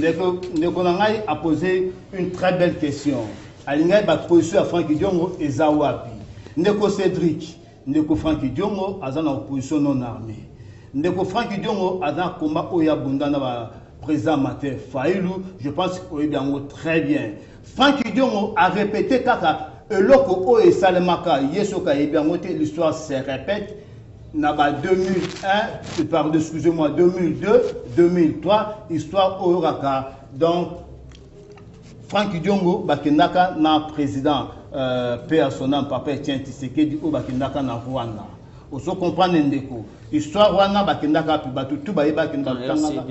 Ndeko na ngai a posé une très belle question. Alinga ba position à Frank Diongo ezawapi. Ndeko Cédric, ndeko Frank Diongo azana opposition non armée. Ndeko Frank Diongo azana combat oya bundana ba président Martin Fayulu, je pense qu'il est très bien. Frank Diongo a répété kaka eloko o et salemaka yesoka et bien l'histoire se répète. Naba 2001, pardon, excusez-moi, 2002, 2003, histoire o raka. Donc Frank Diongo bakendaka na président personnel papa Etienne Tshisekedi o bakendaka na Rwanda. Oso comprendre ndeko. Histoire wana bakendaka pi batutu bayeba kendaka tangaka.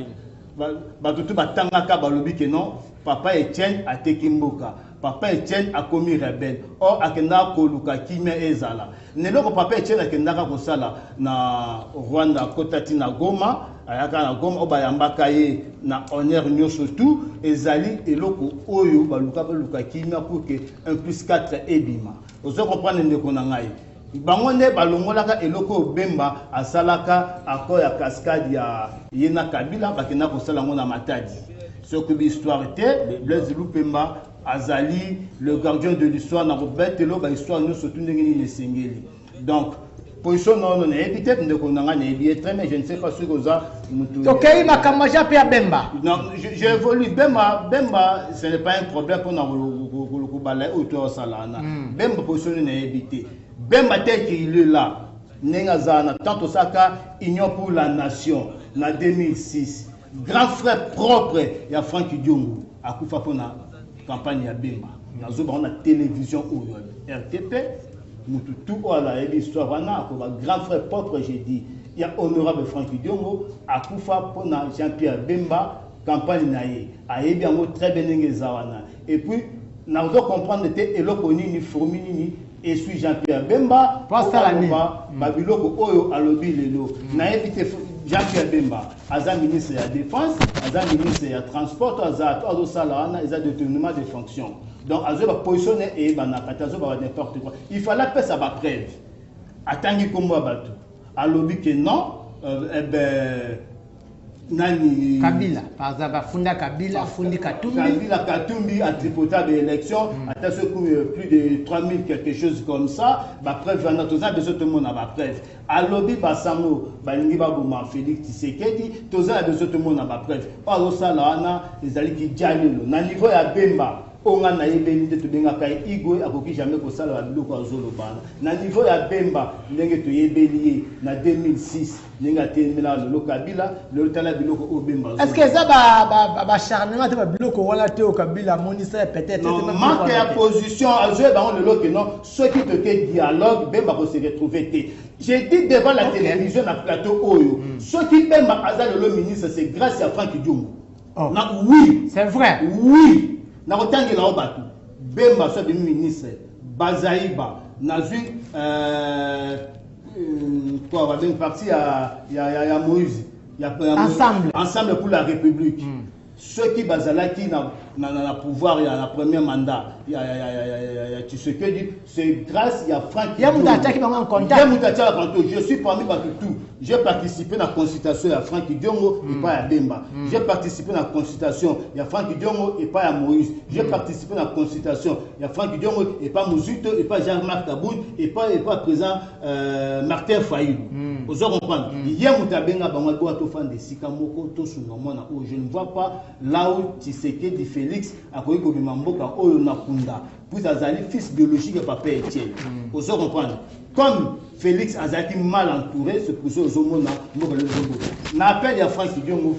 Batutu batangaka balobi ke non papa Etienne a tekimboka papa Etienne a commis rebelle or akenda ko luka kimia ezala neloko papa Etienne akendaka kosala na Rwanda kotati na Goma ayaka na Goma obayambaka ye na honneur nyonso tout ezali eloko oyo baluka kimia pour que 1 + 4 ebima ozo comprendre ndeko na ngai bango nde balongolaka eloko Bemba asalaka accord ya cascade ya yena Kabila bakena kosala ngo na Matadi ce que l'histoire était Blaise Lupemba azali le gardien de l'histoire na robert elo ba histoire nous surtout ndengeni nesengeli donc position non éviter ndeko nanga na bien très mais je ne sais pas ce que ça mutu tokei makambo ja pia Bemba non j'évolue Bemba ce n'est pas un problème pour na ko bala auto salana Bemba position na éviter Bemba tel qu'il est là nenga zana tant osaka union pour la nation na 2006 grand frère propre ya Franck Diongo akufa pona campagne ya Bemba nazo ba na télévision ou RTP mutu tout ala histoire wana ko grand frère propre j'ai dit il y a honorable Franck Diongo akufa pona Jean-Pierre Bemba campagne na ye ayebi yango très bien ngezawana et puis nazo comprendre te eloko nini fourmi nini et suis Jean-Pierre Bemba babiloko oyo alobi lelo na éviter Jean-Pierre Bemba aza ministre de la défense aza ministre de la transport aza salana aza détournement de fonction donc azo ba positionner et banakata azo ba n'importe quoi il fallait passer ça ba preuve atangi kombo bato alobi que non nani Kabila par exemple funda Kabila fundi Katumbi a tripoté l'élection à ce coup plus de 3000 quelque chose comme ça ba preuve na toza besoin tout le monde a ba preuve alobi basango balingi baboma Félix Tshisekedi toza besoin tout le monde a ba preuve alo sala ana ezali ki jalelo na niveau ya Bemba onga na yebeli de tobenga kai igwe akoki jamais ko sala biloko azolo bana na niveau ya Bemba ndenge to yebeli na 2006 ninga temela lo Kabila le tala biloko o Bemba est-ce que ça ba charnement te ba biloko wala te o Kabila monisa peut-être non manque ya position azwe ba on le que non ceux qui te que dialogue Bemba ko se retrouver té j'ai dit devant la télévision na plateau oyo ceux qui Bemba azali le ministre c'est grâce à Franck Diongo na oui c'est vrai oui na kotangi la obatu Bemba soit de ministre Bazaïba nazui quoi va bien parti ya Moïse ensemble pour la République ceux qui bazalaki na pouvoir ya la premier mandat ya Tshisekedi c'est grâce à Franck je suis parmi tout j'ai participé à la consultation à Franck Diongo et pas à Bemba j'ai participé à la consultation à Franck Diongo et pas à Moïse j'ai participé à la consultation à Franck Diongo et pas Mouzito et pas Jean-Marc Kaboun et pas présent Martin Fayulu vous comprenez hier mutabenga bango to fan de sikamoko to sunamona je ne vois pas là où Tshisekedi Félix a koyi ko bimamboka oyo nakunda puis azali fils biologique de papa Etienne vous comprenez comme Félix azaki mal entouré c'est pour ça ozomona mboka le zongo n'appelle à Franck Diongo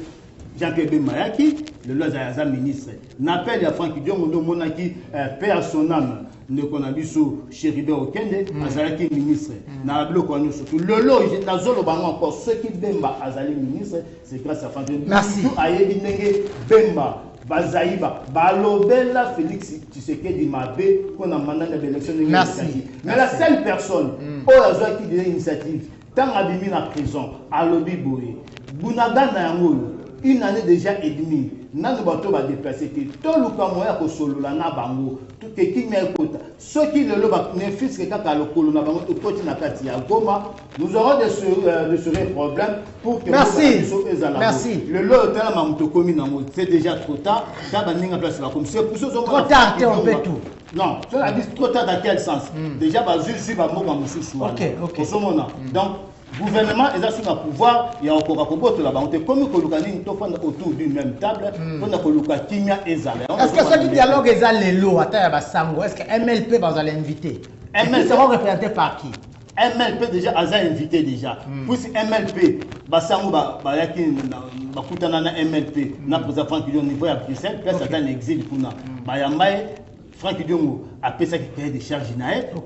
Jean-Pierre Bemba yaki le loza ministre n'appelle à Franck Diongo ndo monaki père son âme ne konabiso Chéribé Okende azalaki ministre na biloko nyo surtout lelo nazolo bango encore ceux qui Bemba azali ministre c'est grâce à Franck Diongo merci ayebi ndenge Bemba Bazaïba balobela Félix Tshisekedi mabe qu'on a mandat d'élection de mais la seule personne qui dit l'initiative tant abimi la prison à Lobi Boye Bunaga na yango une année déjà et demie nando bato ba déplacer tout le camoya ko solo la na bango tout que qui met kota ceux qui le ba ne fils que kaka le kolo na bango to koti na kati ya Goma nous aurons de problèmes pour que merci le lot tala mamuto komi na mo c'est déjà trop tard ça ba ninga place la comme c'est pour ceux trop tard on peut tout non cela dit trop tard dans quel sens déjà ba juge ba mo mususu OK donc gouvernement est sur le pouvoir il y a encore koboto la banque comme kolukani to fanda autour d'une même table on a koluka kinya ezala est-ce que ce dialogue ezala lelo ata ya basango est-ce que MLP va l'inviter MLP sera représenté par qui MLP déjà a invité déjà puis MLP basango ba yaki bakutana na MLP na président Franck Diongo niveau ya Bruxelles place ata exil kuna ba yambaye Franck Diongo a fait qui cahier de charge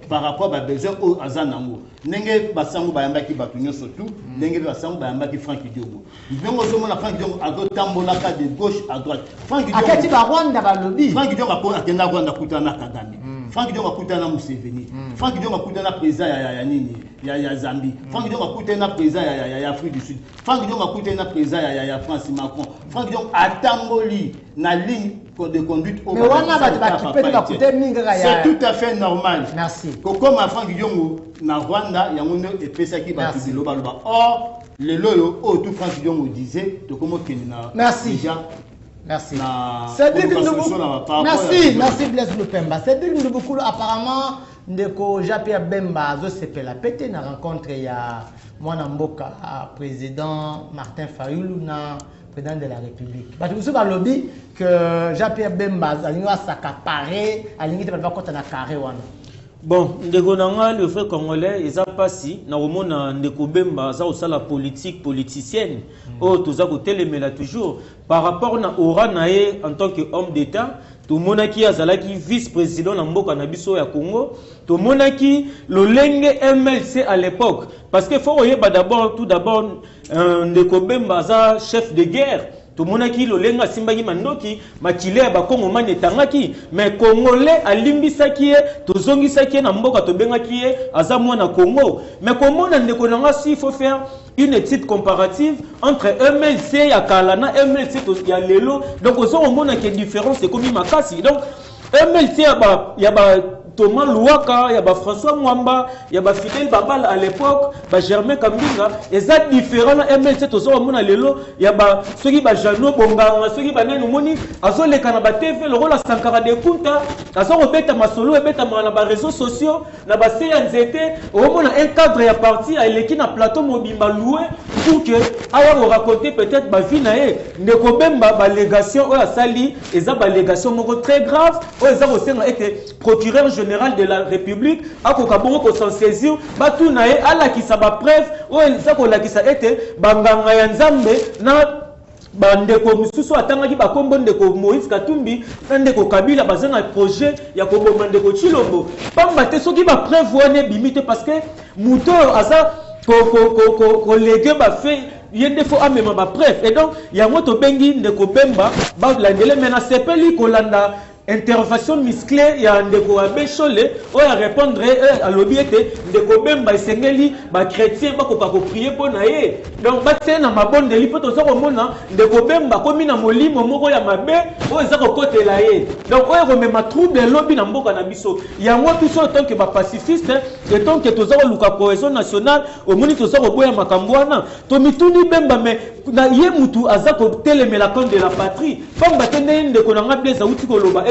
par rapport à besoin au azanango nenge basango bayambaki batunyo surtout nenge basango bayambaki Franck Diongo ndongo zomona Franck Diongo agotambola ka de gauche à droite Franck Diongo akati ba Rwanda ba lobby Franck Diongo akenda Rwanda kutana Kagame Franck Diongo akutana Museveni Franck Diongo akutana président ya nini ya Zambie Franck Diongo akutana président ya Afrique du Sud Franck Diongo akutana président ya France Macron Franck Diongo atamboli na ligne de conduite au c'est tout à fait normal. Merci. Comme à Franck Diongo na Rwanda yango et pesaki ba loba loba or le loyo o tout Franck Diongo disait to comment na merci déjà merci merci Blaise Lupemba c'est dire nous beaucoup apparemment ndeko Jean-Pierre Bemba zo sepela pété na rencontre ya mwana mboka président Martin Fayulu na président de la République. Parce que vous avez lobby que Jean-Pierre Bemba a s'accaparé, a limité par contre na carré wana. Bon, ndeko nanga le vrai congolais, ils a passé na romona ndeko Bemba za osala politique politicienne. Oh, toza ko telemela toujours par rapport na aura nae en tant que homme d'état. Tout monaki azalaki vice-président na mboka na biso ya Congo. Tout monaki lolenge MLC à l'époque parce que faut oyeba d'abord tout d'abord ndeko Bemba za chef de guerre. Tout le monde a dit que simbagi mandoki makile ya bakongo mane tangaki mais congolais alimbi saki to zongi saki na mboka to bengaki aza mwana Congo mais comment on ndeko nanga si il faut faire une étude comparative entre MLC ya Kalana MLC to ya lelo donc on mona que différence c'est comme makasi donc MLC ya ba Thomas Louaka, il y a François Mwamba, il y a Fidel Babal à l'époque, Germain Kambinga, et ça différent MLC to so mona lelo, il y a ceux qui Jano Bonga, ceux qui nanu moni, azo le kanaba TV, le rôle à Sankara de Kunta, azo obeta masolo et beta na ba réseaux sociaux, na ba CNZT, au mona un cadre ya parti à l'équipe na plateau mobimba loué pour que aya vous raconter peut-être ba vie na e, ndeko Bemba ba légation o ya sali, et ça ba légation moko très grave, o ça aussi été procureur général de la République a kokabongo ko s'en saisir batu na ye ala ki sa ba preuve o ça ko la ki sa été banganga ya nzambe na bandeko mususu atangaki bakombo ndeko Moïse Katumbi na ndeko Kabila bazana projet ya koboma ndeko Chilombo pamba te soki ba preuve wane bimite parce que muto aza ko légué ba fait yende fo amema ba preuve et donc ya moto bengi ndeko Bemba ba landele mena sepeli kolanda intervention musclée ya ndeko Abechole o ya répondre à l'obiete ndeko Bemba esengeli ba chrétien ba ko prier pour na ye donc ba tena mabonde li poto zo mona ndeko Bemba komi na molimo moko ya mabe o za ko kotela ye donc o ya mema trouble lobi na mboka na biso yango biso en tant que ba pacifiste et tant que toza ko luka cohésion nationale au moni toza ko boya makambwana to mituni Bemba mais na ye mutu aza ko telemela compte de la patrie pamba tene ndeko na ngabe za uti ko loba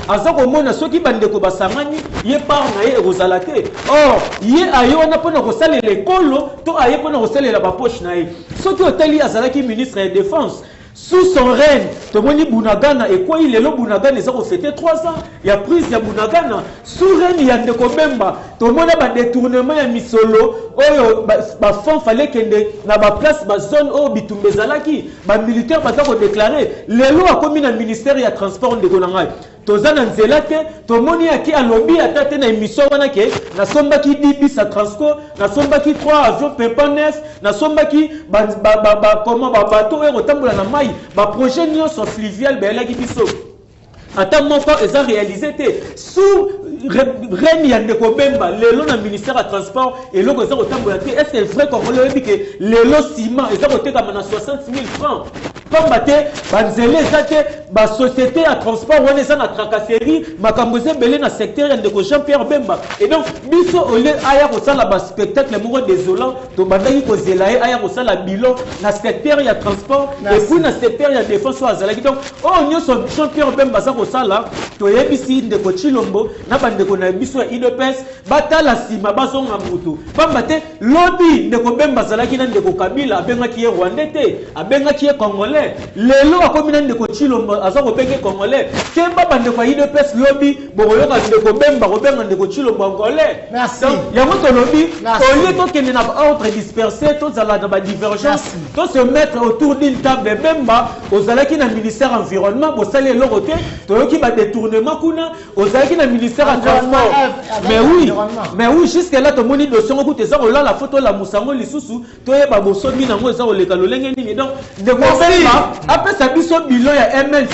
azako mona soki bandeko basangani ye par na ye rozala te or ye ayona pona ko salela ekolo to aye pona ko salela ba poche na ye soki otali azalaki ministre de défense sous son règne tomoni Bunagana et quoi il est là Bunagana ils ont fêté 3 ans il y a prise ya Bunagana sous règne ya ndeko Bemba tomona ba détournement ya misolo oyo ba fond fallait kende na ba place ba zone o bitumbezalaki ba militaire ba ko déclarer lelo a komi na ministère ya transport ndeko nangai tozana nzela te tomoni aki alobi atate na émission wana ke na sombaki 10 bis à Transco na sombaki 3 avions Pempa 9 na sombaki comment ba bateau et rotambola na mai ba projet nyonso fluvial ba elaki biso ata moko eza réalisé te sous règne ya ndeko Bemba lelo na ministère ya transport et loko eza rotambola te est-ce que vrai congolais oyebi ke lelo ciment eza kotekama na 60 000 francs pamba te banzele eza te basociété ya transport wana eza na tracasserie makambo eza ebele na secteur ya ndeko Jean-Pierre Bemba et donc biso ole aya kosala baspectacle moko désolant tobandaki kozela ye aya kosala bilan na secteur ya transport et puis na secteur ya défense oyo azalaki donc oyo nyonso Jean-Pierre Bemba aza kosala toyebisi ndeko Chilombo na bandeko na biso ya UDPS batala nsima bazonga moto pamba te lobi ndeko Bemba azalaki na ndeko Kabila abengaki ye Rwandais te abengaki ye Congolais lelo akomi na ndeko Chilombo aza kobenge Congolais kemba bandeko ya UDPS lobi bokoyoka ndeko Bemba kobenga ndeko Chilombo Congolais donc yango tolobi olie tokende na ordre dispersé tozala na badivergence to se mettre autour d'une table Bemba ozalaki na ministère environnement bosali eloko te toyoki badétournement kuna ozalaki na ministère ya transport mais oui jusque là tomoni dossier ngo kuta eza kolala photo la musango lisusu toyeba bosomi nango eza koleka lolenge nini donc ndeko Bemba apesa biso bilan ya MLC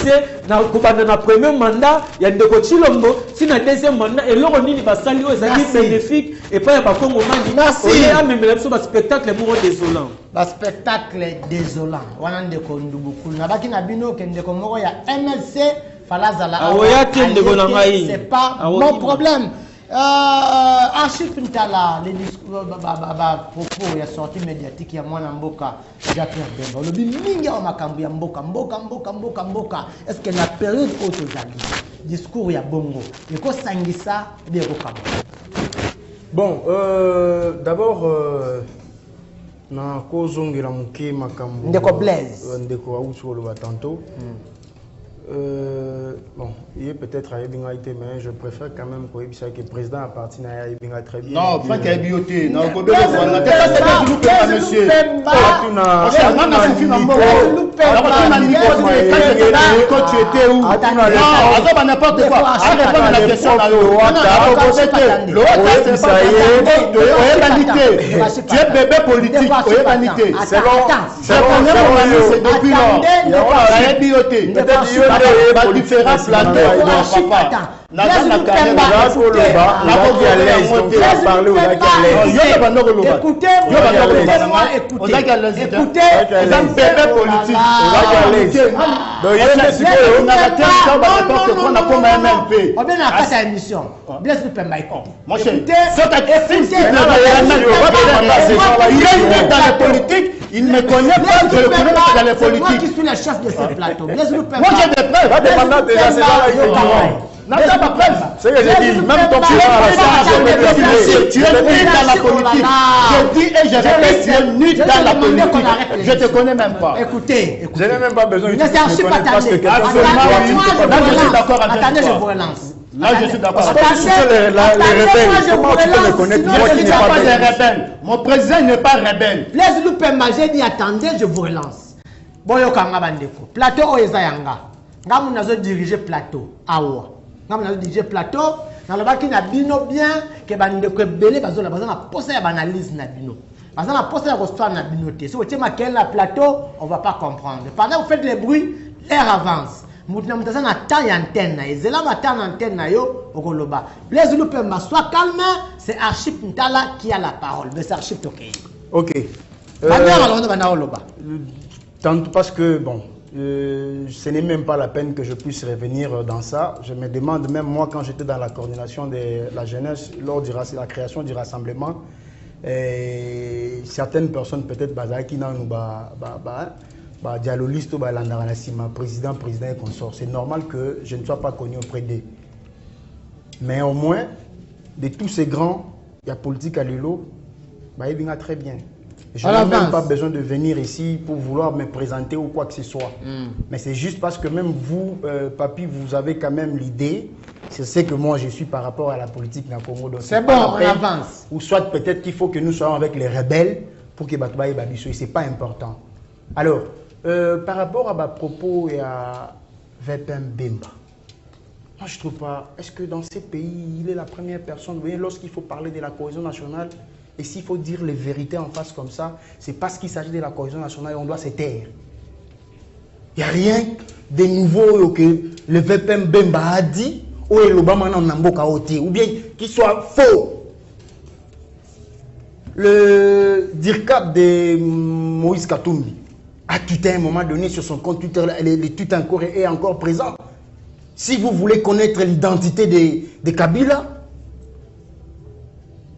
na kobanda na premier mandat ya ndeko Chilombo si na deuxième mandat eloko nini basali oyo ezali bénéfique et pas ya bakongo mani oye amemela biso baspectacle moko désolant baspectacle désolant wana ndeko Ndubukulu na baki na bino ke ndeko moko ya MLC falazala c'est pas mon problème. Archive Ntala, les propos ya sortie médiatique ya mwana mboka Jean-Pierre Bemba. Le mingi ya makambo ya mboka. Est-ce que la période autozali discours ya bongo eko sangisa beko kamo? Bon, d'abord na kozongela muke makambo ndeko Blaise ndeko auti oloba tantôt Bon, il est peut-être à Ebingaïté, mais je préfère quand même que le président appartient à Ebinga très bien. Non, Franck a bioté. Non, Quand tu étais où? Non, n'importe quoi. Répondre à la question. Tu es bébé politique. C'est depuis lors. Différents plateaux. Il ne connaît pas de dans les politiques. Moi qui suis le chef de ce plateau. Moi j'ai des preuves. Va demander déjà, c'est pas la preuve. C'est que j'ai dit, même ton tu es nu dans la politique. Je dis et je répète, tu es nu dans la politique. Je te connais même pas. Écoutez. Je n'ai même pas besoin de Ne cherchez pas attendez. Attendez, je vous relance. Là, je suis d'accord. Comment tu peux me connaître? Moi qui n'ai pas de rebelle. Mon président n'est pas rebelle. Laisse nous permettre, j'ai dit attendez, je vous relance. Bon, yo kanga bandeko. Plateau Oezayanga. Ngamu nazo diriger plateau. Awa. Ngamu nazo diriger plateau. Dans le bas qui n'a bino bien, que bandeko belé, parce que la personne a posé la analyse na bino. Parce qu'on a posé la histoire na binoté. Si vous avez marqué la plateau, on ne va pas comprendre. Pendant que vous faites les bruits, l'air avance. Moutna moutasa na temps antenne na ezela ma temps antenne na yo okoloba les Zulu Pemba sois calme, c'est Archip Ntala qui a la parole mais c'est Archip Tokei. OK. Tant parce que bon ce n'est même pas la peine que je puisse revenir dans ça. Je me demande même moi quand j'étais dans la coordination de la jeunesse lors de la création du rassemblement certaines personnes peut-être bazaki na nous dialogiste ou président et consort. C'est normal que je ne sois pas connu auprès d'eux. Mais au moins, de tous ces grands, il y a politique à Lilo, il va très bien. Je n'ai même pas besoin de venir ici pour vouloir me présenter ou quoi que ce soit. Mais c'est juste parce que même vous, Papi, vous avez quand même l'idée. C'est ce que moi je suis par rapport à la politique dans le Congo. C'est bon, on avance. Ou soit peut-être qu'il faut que nous soyons avec les rebelles pour que Batouba et Babiso. Ce n'est pas important. Alors, par rapport à ma propos et à VPM Bemba, moi je trouve pas, est-ce que dans ces pays, il est la première personne, vous voyez, lorsqu'il faut parler de la cohésion nationale, et s'il faut dire les vérités en face comme ça, c'est parce qu'il s'agit de la cohésion nationale et on doit se taire. Il n'y a rien de nouveau que le VPM Bemba a dit, ou l'Obama ou bien qu'il soit faux. Le DIRCAP de Moïse Katumbi a tweeté à un moment donné sur son compte Twitter, le tweet est encore présent. Si vous voulez connaître l'identité de Kabila,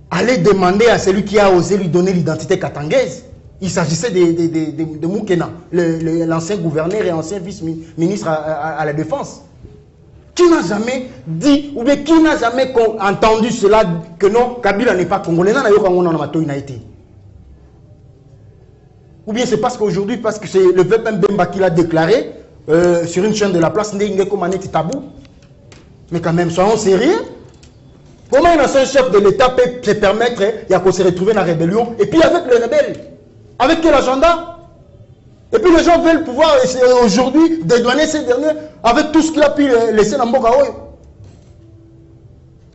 allez demander à celui qui a osé lui donner l'identité katangaise. Il s'agissait de Moukena, l'ancien gouverneur et ancien vice-ministre à la défense. Qui n'a jamais dit, ou bien qui n'a jamais entendu cela, que non, Kabila n'est pas congolais, ou bien c'est parce qu'aujourd'hui, parce que c'est le VPM Bemba qui l'a déclaré sur une chaîne de la place, tabou. Mais quand même, soyons sérieux. Comment un ancien chef de l'État peut se permettre de se retrouver dans la rébellion et puis avec les rebelles? Avec quel agenda? Et puis les gens veulent pouvoir aujourd'hui dédouaner ces derniers avec tout ce qu'il a pu laisser dans Mbokaoui.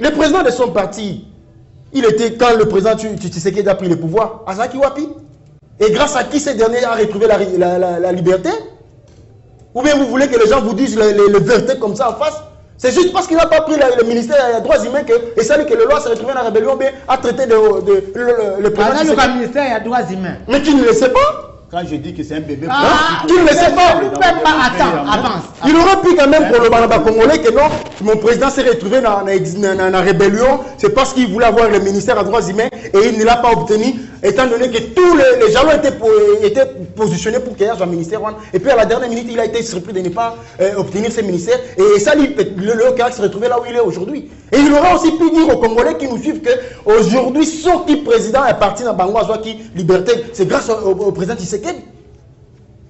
Le président de son parti, il était quand le président Tshisekedi a pris le pouvoir, Azaki Wapi. Et grâce à qui ces derniers a retrouvé la liberté? Ou bien vous voulez que les gens vous disent les vérités comme ça en face? C'est juste parce qu'il n'a pas pris le ministère des droits humains et ça dit que le loi s'est retrouvé dans la rébellion, bien a traité le président. Le ministère des droits humains. Mais tu ne le sais pas? Quand je dis que c'est un bébé tu ne le sais pas. Attends, avance. Il aurait pu quand même pour le Banaba congolais que non, mon président s'est retrouvé dans la rébellion, c'est parce qu'il voulait avoir le ministère des droits humains et il ne l'a pas obtenu, étant donné que tous les jalons étaient positionnés pour qu'il y ait un ministère. Et puis à la dernière minute, il a été surpris de ne pas obtenir ce ministère. Et ça, le Karak s'est retrouvé là où il est aujourd'hui. Et il aurait aussi pu dire aux Congolais qui nous suivent qu'aujourd'hui, sorti président est parti dans Bangwa, soit qui liberté, c'est grâce au président Tshisekedi.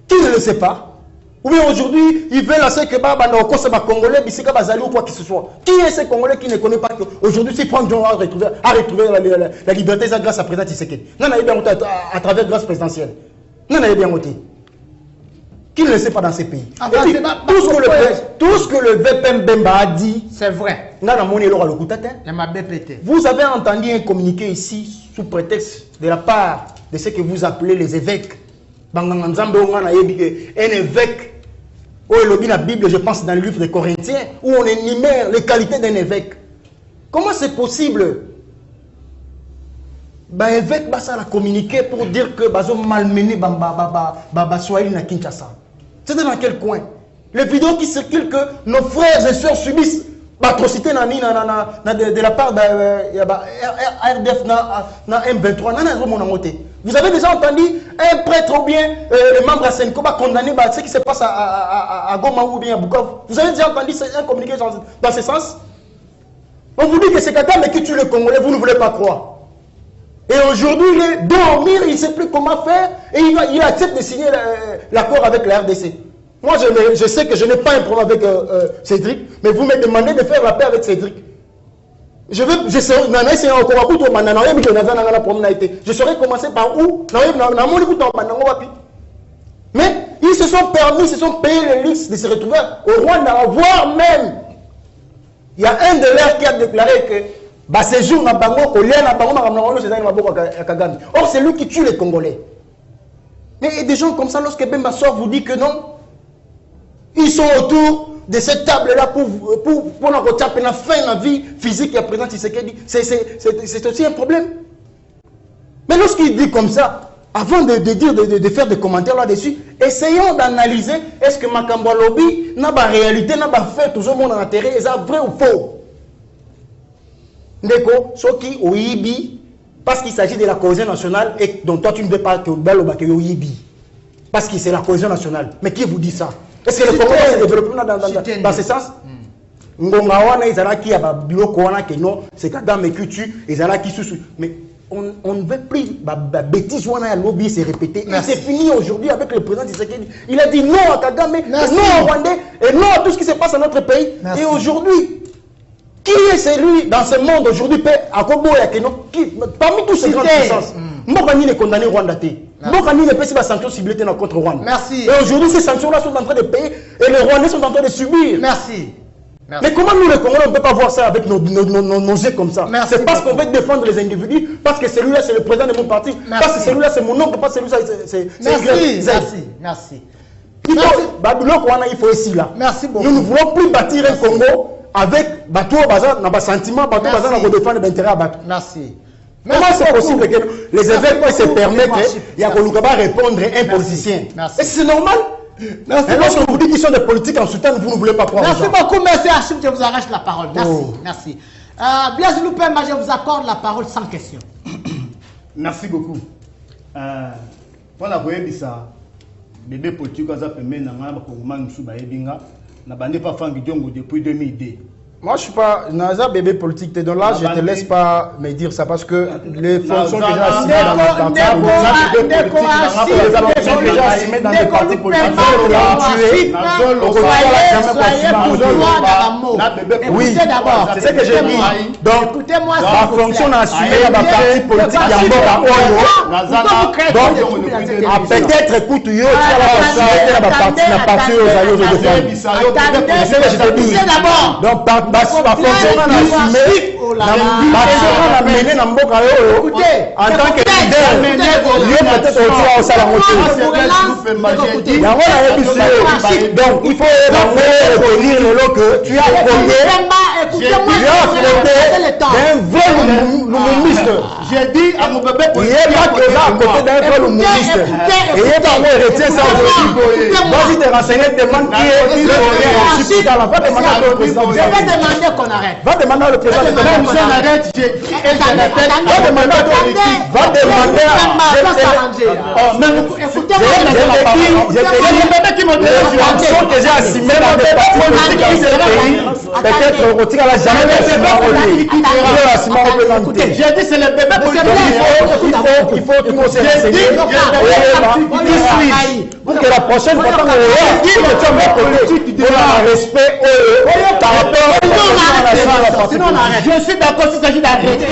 Qui ne le sait pas? Ou bien aujourd'hui, ils veulent lancer que les Congolais, Bissika Bazali ou quoi que ce soit. Qui est ce Congolais qui ne connaît pas qu'aujourd'hui, si Franck John a retrouvé la liberté, c'est grâce à président Tshisekedi. Non, non, bien à travers grâce présidentielle. Non, non, bien voté. Qui ne le sait pas dans ces pays. Puis, tout ce que le VPM Bemba a dit, c'est vrai. Vous avez entendu un communiqué ici sous prétexte de la part de ce que vous appelez les évêques. Un évêque, la Bible, je pense dans le livre des Corinthiens, où on énumère les qualités d'un évêque. Comment c'est possible? Évêque ça a communiqué pour dire que ils ont malmené Swahili na Kinshasa. C'était dans quel coin? Les vidéos qui circulent que nos frères et sœurs subissent l'atrocité de la part de RDF na M23. Vous avez déjà entendu un prêtre ou bien le membre à Senko condamner ce qui se passe à Goma ou bien à Bukavu? Vous avez déjà entendu un communiqué dans ce sens? On vous dit que c'est Kagame qui tue les Congolais, vous ne voulez pas croire. Et aujourd'hui, il est dormir, il ne sait plus comment faire, et il accepte de signer l'accord avec la RDC. Moi, je sais que je n'ai pas un problème avec Cédric, mais vous me demandez de faire la paix avec Cédric. Je saurais commencer par où? Mais ils se sont permis, se sont payés le luxe de se retrouver au Rwanda, voire même, il y a un de leurs qui a déclaré que séjour na bango, or c'est lui qui tue les Congolais. Mais des gens comme ça, lorsque Bemba sort, vous dit que non, ils sont autour de cette table-là pour la fin de la vie physique et présent, c'est aussi un problème. Mais lorsqu'il dit comme ça, avant de faire des commentaires là-dessus, essayons d'analyser est-ce que Makambo Lobby n'a pas réalité, n'a pas fait tout le monde en intérêt, est-ce vrai ou faux? Ndeko, ce qui au Ibi, parce qu'il s'agit de la cohésion nationale et dont toi tu ne veux pas que Baloba au Ibi. Parce que c'est la cohésion nationale. Mais qui vous dit ça? Est-ce que le Congo s'est développé dans ce sens? Ngongawana, ils allaient qui a Bilokoana, que non, c'est Kagame qui tue, ils allaient qui sous. Mais on ne veut plus, bêtise, lobby s'est répété. C'est fini aujourd'hui avec le président Tshisekedi. Il a dit non à Kagame, non à Rwandais, et non à tout ce qui se passe dans notre pays. Et aujourd'hui, qui est celui dans ce monde aujourd'hui, parmi tous ces grandes puissances, Mbokani est condamné Rwanda. Mbokani ne peut pas sanctions ciblées contre Rwanda. Merci. Et aujourd'hui, ces sanctions-là sont en train de payer et les Rwandais sont en train de subir. Merci. Mais comment nous, les Congolais, on ne peut pas voir ça avec nos yeux comme ça? C'est parce qu'on veut défendre les individus, parce que celui-là, c'est le président de mon parti, parce que celui-là, c'est mon oncle, parce que celui-là, c'est... Merci. Il faut ici, là. Merci beaucoup. Nous ne voulons plus bâtir un Congo avec bateau bazar dans sentiment bateau bazar dans défendre l'intérêt à bateau. Merci. Comment c'est possible que les évêques se permettent il y a répondre à un politicien? Est-ce que c'est normal? Et lorsque vous dites qu'ils sont des politiques en soutien, vous ne voulez pas croire. Merci beaucoup, merci Achim, je vous arrache la parole. Merci. Blaise Loupemba, je vous accorde la parole sans question. Merci beaucoup. Pour la ça, bébé politique a permis de depuis 2002. Moi, je ne suis pas Naza bébé politique. Donc là, je ne te laisse pas me dire ça parce que les fonctions déjà assignées dans le parti politique, oui, c'est ce que j'ai dit. Donc, la fonction assumée dans le parti politique, peut-être, écoute, il y a la partie aux alliés de donc, en tant que leader, donc il faut retenir que tu as d'un vol moumiste. J'ai dit à mon bébé il n'y a pas que là à côté d'un vol moumiste. Et il y a pas de retient ça aujourd'hui. Donc si tu es renseigné, demande qui est le président. Va demander au président. Qu'on arrête. Va demander au président de arrête. Va demander à politique. Va demander que j'ai assumé dans des partis politiques dans ce pays. Peut-être Rotika n'a jamais assumé. écoutez, j'ai dit c'est le bébé il faut que pour que la prochaine fois qu'on respect sinon on arrête. Je suis d'accord s'il s'agit d'arrêter.